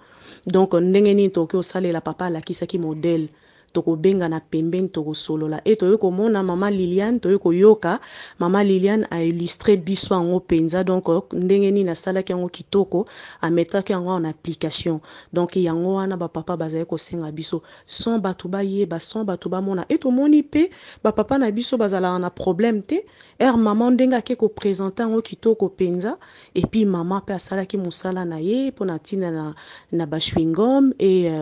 donc ndenge nini tokoki kosalela papa alakisaki modèle toko benga na pembeni toko solola et toyo komona mama Liliane toyo koyoka mama Liliane a illustré biso ngo penza donc ndenge ni na sala ki ngo kitoko a mettre ki ngo en application donc yango wana ba papa bazaye ko senga biso son batuba yeba son batuba mona et to moni pe ba papa na biso bazala na problème te maman ndenga ke ko présenter ngo kitoko penza et puis maman pe asala ki musala na ye pona tina na ba chewing-gum et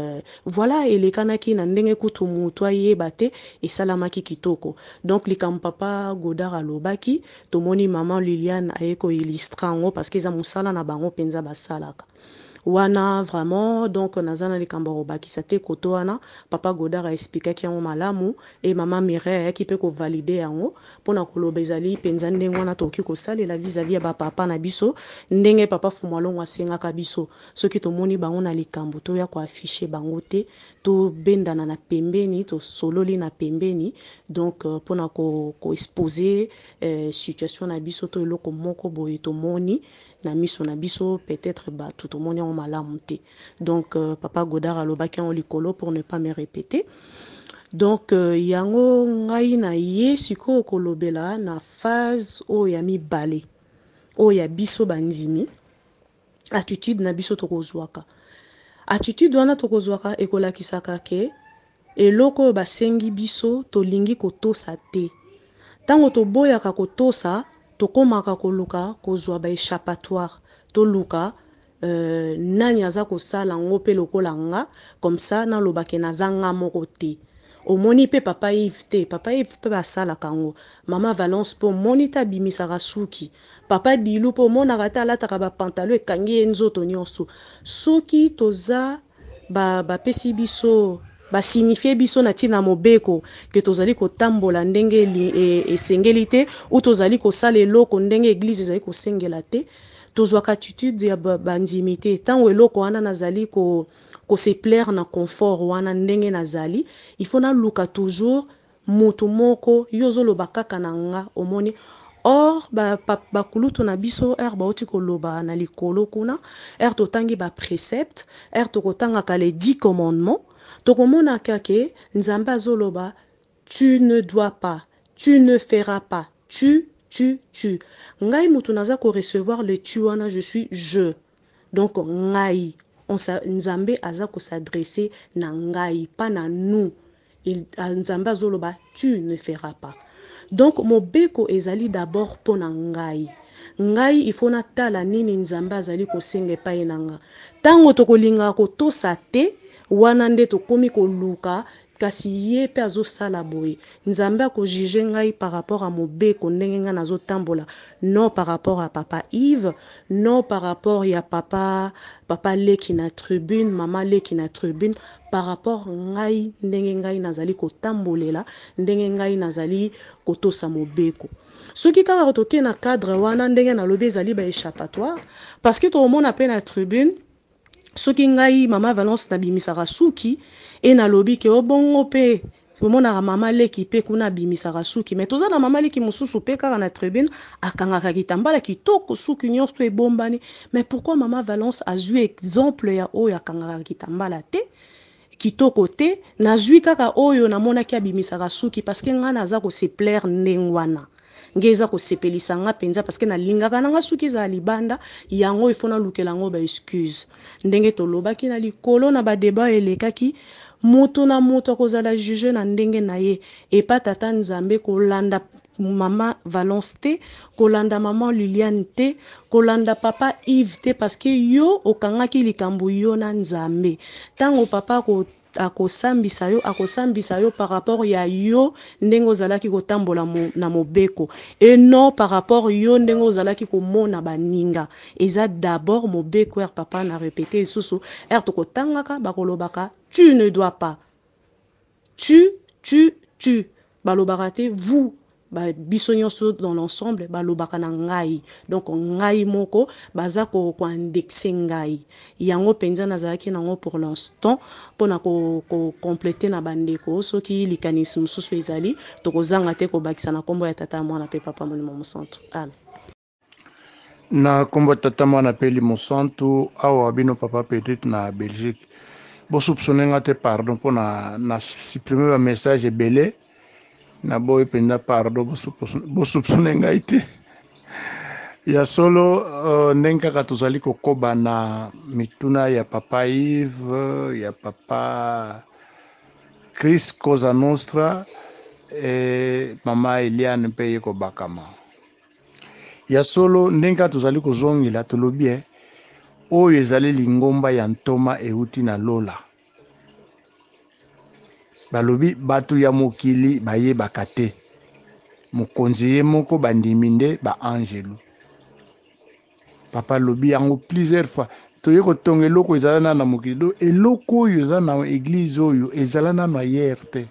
voilà elekana ki na ndenge kutu mutu ayeba te esalamaki kitoko donc likam papa Godard alobaki tomoni maman Liliane ayeko illustre ngo parce que eza musala na bango penza basalaka wana vraiment donc nazana likambo robakisa te koto wana papa Godard a expliqué ki yango malamu et maman Mireille ayaki pe ko valider yango pona koloba ezali penza ndenge wana toki ko salela vis-à-vis ya ba papa na biso ndenge papa Fumwalongo asengaka biso soki tomoni bango na likambo to ya ko afficher bango te to bendana na pembeni to sololi na pembeni donc pona ko exposer situation na biso to eloko moko boye to moni na miso na biso peut-être ba tout le monde en malamu te donc papa Godard alobaki en likolo pour ne pas me répéter donc yango ngai na ye siko kolobela na phase o ya mibale o ya biso banzimi attitude na biso tokozwaka attitude wana tokozwaka ekolakisaka ke eloko basengi biso tolingi kotosa te tango toboyaka kotosa tokomaka koluka kozwa ba échappatoire toluka nani aza kosala ngo pe lokola nga comme ça na lobake nazanga moko te omoni pe papa Yves te papa Yves pe basala kango mama Valence po monita bimisaka suki papa Dilu po mona kata alataka ba pantalon ekangi nzoto nyonso soki toza ba pesi biso ba signifie biso na tina mobeko ke tozali kotambola ndenge esengeli te ou tozali kosala eloko ndenge église ezali kosengela te tozwaka attitude ya bandimi te ntango eloko wana nazali ko se plaire na confort wana ndenge nazali il faut naluka toujours mutu moko yo ozoloba kaka na nga omoni or bakulutu na biso bauti koloba na likolo kuna totangi ba précepte tokotangaka les 10 commandements tokomonaka ke nzambe azoloba tu ne dois pas, tu ne feras pas, tu ngai mutu naza ko recevoir le tu wana je suis je donc ngai nzambe aza ko s'adresser na ngai pas na nous nzambe azoloba tu ne feras pas. Donc mobeko ezali d'abord pona ngai il faut natala nini nzambe azali kosenga epai nanga tango tokolinga kotosa te wana nde tokomi koluka kasi ye pe azosala boye nzambe akojuge ngai par rapport à mobeko ndenge nga nazotambola non par rapport à papa Yves non par rapport ya papa leki na tribune mama leki na tribune par rapport ngai ndenge ngai nazali kotambolela ndenge ngai nazali kotosa mobeko soki kaka toke na cadre wana ndenge nalobi ezali ba échappatoire parce que tout le monde appelle na tribune soki ngai mama Valence na bimisaka suki et na lobi ke obongo pe tomonaka mama leki pe kuna bimisaka suki mais toza na mama leki mosusu pe kaka na tribune akangaka kitambala kitoko suki nyonso to ebombani mais pourquoi mama Valence a joué exemple ya oyo akangaka kitambala te kitoko te nazwi kaka oyo namonaki abimisaka suki parce que nga naza ko se plaire ndengwana ngeza ko sepelisa nga penza parce que nalingaka nanga suki za libanda yango ifona lukela ngo ba excuse ndenge tolobaki na likolo na ba débat elekaki moto na moto kozala juge na ndenge na ye et pas tata nzambe kolanda mama Valence te kolanda mama Liliane te kolanda papa Yves te parce que yo okangaki likambo yo na nzambe tango papa akosambisa yo par rapport ya yo ndenge ozalaki kotambola na mobeko et non par rapport yo ndenge ozalaki komona baninga eza d'abord mobeko papa na répété susu tokotangaka bakolobaka tu ne dois pas tu balobaka te vous biso nyonso dans l'ensemble balobaka na ngai donc ngai moko baza ko indexer ngai yango penza nazalaki nango pour l'instant pona ko compléter na bandeko soki likanisi mususu ezali tokozanga te ko bakisa na kombo ya tata mwana pe papa molimo mosantu na kombo tata mwana pe limo santu awa bino papa peut-être na Belgique bo soupçonnenga te pardon pona na supprimer ba message belé na boy penda pardon bo soupçonne ngai te ya solo ndenge kaka tozali kokoba na mituna ya papa Yves ya papa Chris Cosa Nostra mama Eliane mpe ye kobakama ya solo ndenge kaka tozali kozongela tolobi oyo ezali lingomba ya ntoma euti na lola balobi batu ya mokili bayebaka te mokonzi ye moko bandimi nde baangelu papa lobi yango plusieurs fois toye kotonga eloko ezala nano na mokili do eloko oyo eza na église oyo ezala nano ayere te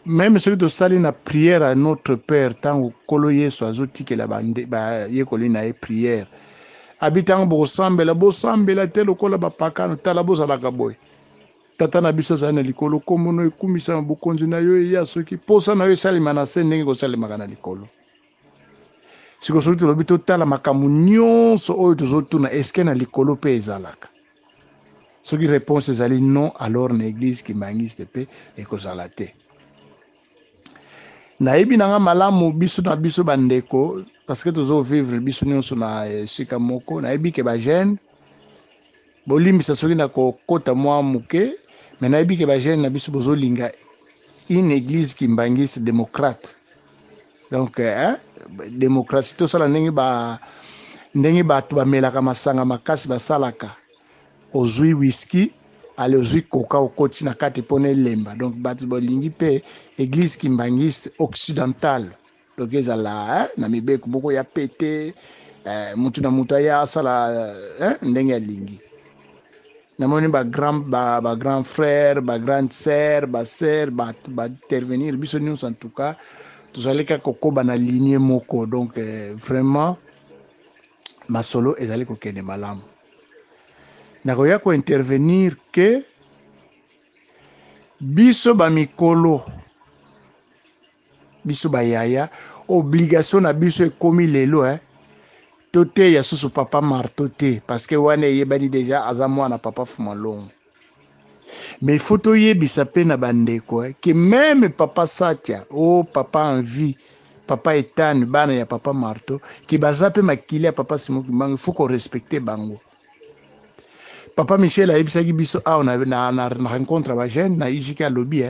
même soki tosali na prière à notre père ntango kolo yesu azotikela bayekoli na ye prière abi ntango bosambela te lokola bapakano tala bozalaka boye tata na biso azali na likolo kombono ekumisama bokonzi na yo eya soki posa na yo esalema na se ndenge kosalemaka na likolo siko soki tolobi totala makambo nyonso oyo tozotuna eske na likolo mpe ezalaka soki réponse ezali non alors na église kimbangiste mpe ekozala te nayebi nanga malamu biso na biso bandeko parce que tozovivre biso nyonso na esika moko nayebi ke bagene bolimbisa soki na kokota mwa moke me nayebi ke bagene na biso bozolinga une église kimbangiste démocrate donc démocratie tosala ndenge bato bamelaka masanga makasi basalaka ozwi whisky ale ozwi koka okoti na kati mpona elemba donc bato bolingi mpe église kimbangiste occidentale donc ezala na mibeko moko ya pete mutu na mutu aya asala ndenge alingi namoni ba grand frère ba grande sœur ba sœur ba intervenir biso nyonso en tout cas tozali kaka kokoba na lignée moko donc vraiment masolo ezali kokende malamu nakoya ko intervenir ke biso ba mikolo biso ba yaya obligation na biso ekomi lelo tote ya susu papa marto te parce que wana yebani déjà aza mwana papa fumalongo mais il faut toyebisa pe na bandeko que même papa Satia papa en vie papa Etane bana ya papa marto ki baza pe makili ya papa Simoki Mbangu il faut qu'on respecte bango. Papa Michel a yebisaki biso na rencontre ba jeune na ijika lobby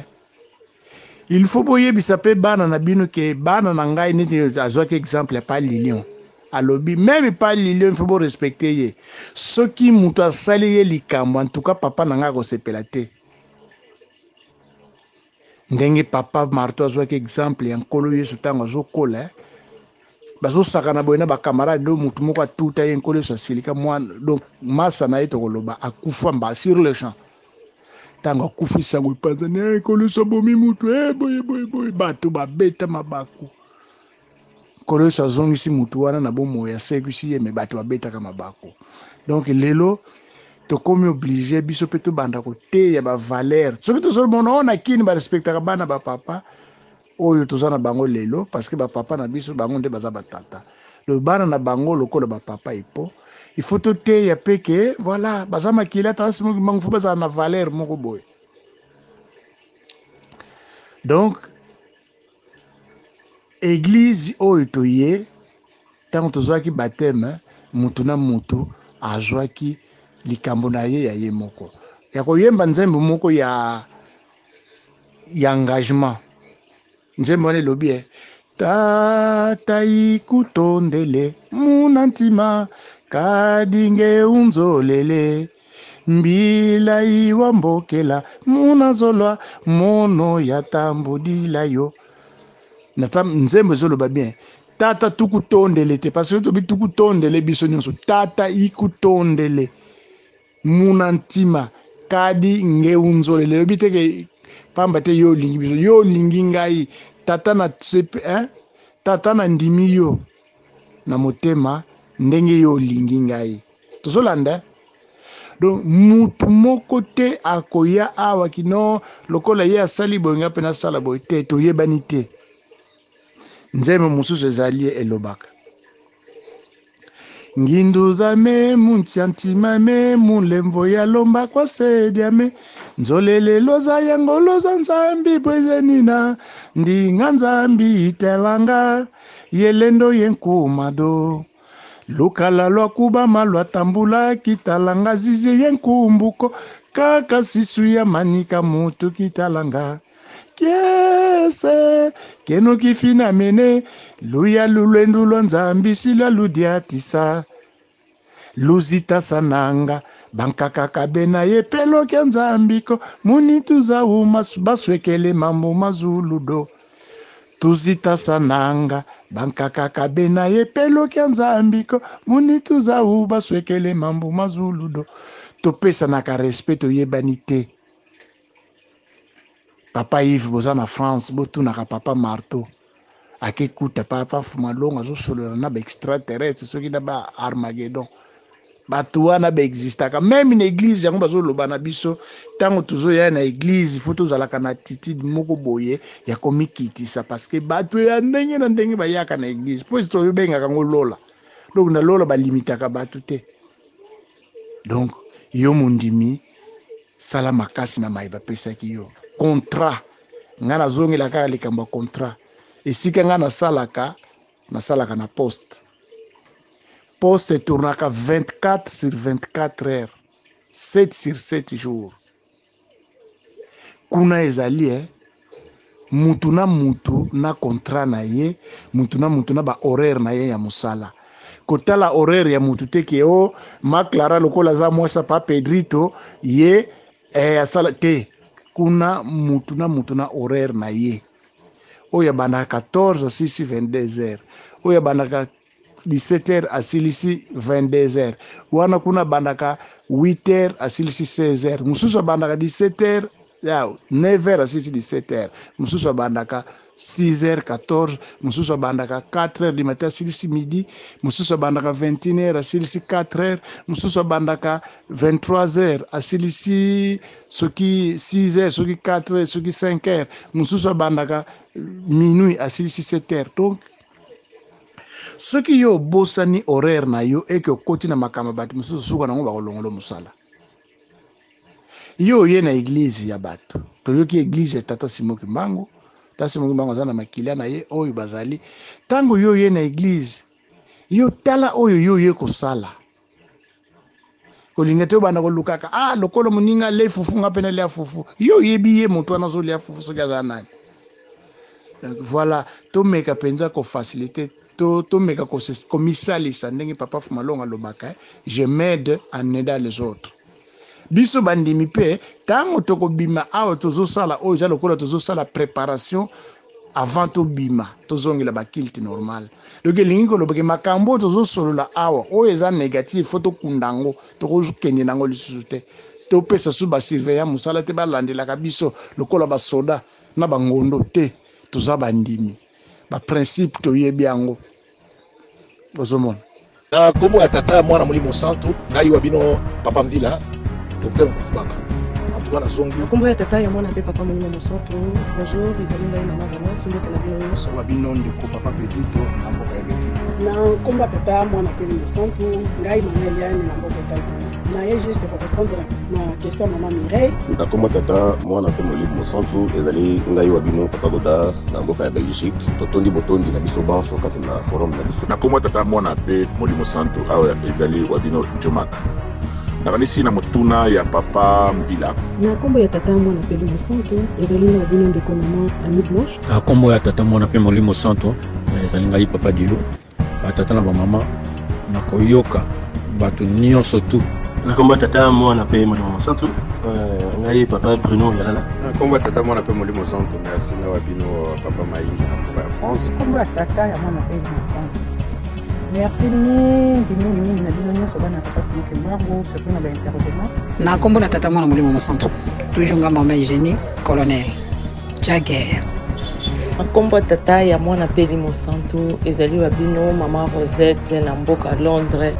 il faut boyebisa pe bana na bino ke bana na ngai neti azwaki exemple ya pa Lilion à lobby même pas Lilion il faut bo respecter ye soki mutu asali ye likambo en tout cas papa na ngai ko sepela te ndenge papa Marto azwaki exemple ya nkolo Yesu tango azokola bazosakana boye na bacamarade do mutu moko atuta ye nkolo Yesu asilika mwana donc masa na ye tokoloba akufa mba sur le champ tango akufisa ngo Tanzania nkolo Yesu abomi mutu boye bato babeta mabaku nkolo Yesu azongisi mutu wana na bomo ya sekisi ye me bato babetaka mabaku donc lelo tokomi obligé biso pe tobanda koteya ba valeur soki tozomona ona kini ba respectaka bana ba papa oyo tozana bango lelo parce que ba papa na biso bango nde baza batata le bana na bango lokola ba papa ipo il faut toteya pe ke voilà baza makila ta simo mangu fo baza na valeur moko boye donc église oyo toye tango tozwaki baptême mutu na mutu azwaki likambo na ye ya ye moko ya koyemba nzembo moko ya engagement nzembo wana elobi tata ikutondele muna ntima kadinge unzolele mbila iwambokela muna zolwa mono ya tambudila yo nzembo ezoloba bien tata tukutondele te parce que tobi tukutondele biso nyonso tata ikutondele muna ntima kadi nge unzolele lobi teke pamba te yo lingi biso yo lingi ngai tata na tata na ndimi yo na motema ndenge yo lingi ngai tozolanda donc mutu moko te akoya awa kino lokola ye asali boyenga pe nasala boye te toyebani te nzembo mosusu ezali elobaka nginduza me muntiantima me mulemvo ya lomba kwa sedia me nzolele loza yango loza nzambi bwezenina ndinga nzambi itelanga yelendo yenkumado lukala lwa kubama lwa tambula kitalanga zizi yenkumbuko kaka sisu ya manika mutu kitalanga kiese keno kifina mene luya lulwendu lwa nzambi silwa ludiatisa luzita sananga bankakaka bena ye pelo kya nzambiko muni tuzauma baswekele mambo mazuludo tuzita sananga bankakaka bena ye pelo kya nzambiko muni tuzau baswekele mambo mazuludo topesa naka respect toyebani te papa Yves boza na France botunaka papa Marto akekuta papa Fumalongo azosolola na ba extraterrestre soki na ba Armageddon bato wana baexistaka même na église yango bazoloba na biso tango tozoya na église faut tozalaka na attitude moko boye ya komikitisa parce que bato ya ndenge na ndenge bayaka na église po toyobengaka ngo lola donc na lola balimitaka bato te donc yo mondimi sala makasi na mai bapesaki yo contrat nga nazongela kaka likambo ya contrat esika nga nasalaka na poste tournaka 24 sur 24 heures 7 sur 7 jours kuna ezali mutu na mutu na contrat na ye mutu na mutu na ba horaire na ye ya musala kotala horaire ya mutu teke maklara lokola za mwasa pa Pedrito ye asala te kuna mutu na horaire na ye oya bandaka 14 6 22 heures oya bandaka 17h asilisi 22h wana kuna bandaka 8h asilisi 16h mususu bandaka 17h ya 9h asilisi 17h mususu bandaka 6h 14 mususu bandaka 4h du matin asilisi midi mususu bandaka 21h asilisi 4h mususu bandaka 23h asilisi soki 6h soki 4h soki 5h mususu bandaka minuit asilisi 7h. Donc ce qui yo bosani horaire na yo et que koti na makama batu mususu suka nango bakolongolo musala yo ye na église ya bato to yo ki église tata Simoki Mbangu tata Simoki Mbangu azana makilia na ye oyo bazali tango yo ye na église yo tala oyo yo ye kosala kolingete bana kolukaka lokolo muninga le fufu ngapena le fufu yo yebi ye moto anazo le fufu so gaza nani. Voilà to meka penza ko faciliter to meka ko misalisa ndenge papa Fumalonga lobaka je m'aide en aidant les autres. Biso bandimi pe tango toko bima awa tozo sala o ja lokola tozo sala préparation avant to bima tozongela ba kilt normal. Donc lingi ko lobeke makambo tozo solola awa o eza négatif photo kundango toko kenye nango lisute to pesa su ba surveillant musala te ba landela ka biso lokola ba soda na bangondo te toza bandimi ba principe to yebi yango bozomona na kombo ya tata mwana molimo santo ngai wabino papa mvila docteur Mukubaka antuka na zongi kombo ya tata ya mwana pe papa molimo santo bonjour ezali ngai mama Valence mbote na bino nyonso wabino ndeko papa Pedito na mboka ya Belgique na kombo ya tata mwana pe molimo santo ngai mama Eliane na mboka ya États-Unis na ye juste pour répondre na question mama Mireille na kombo tata mwana pe molimo santo ezali ngai wabino papa Godard na mboka ya Belgique totondi botondi na biso banso kati na forum na biso na kombo tata mwana pe molimo santo awa ezali wabino Jomaka nakanisi na motuna ya papa Mvila na kombo ya tata mwana pe molimo santo ezali na wabino ndeko mama Annie Blanche na kombo ya tata mwana pe molimo santo ezali ngai papa Dilo batata na bamama na koyoka bato nyonso tu na kombo tata mwana pe molimo santo ngai papa Bruno Yalala na kombo tata mwana pe molimo santo merci na wabino papa Maingi na mboka ya France kombo ya tata ya mwana pe molimo santo merci mingi na bino nyonso bana papa Simoki Mbangu surtout na baintervenant na kombo na tata mwana molimo santo toujours nga mama Eugénie colonel Jagger nkombo tata ya mwana pe molimo santo ezali wabino mama Rosette na mboka Londres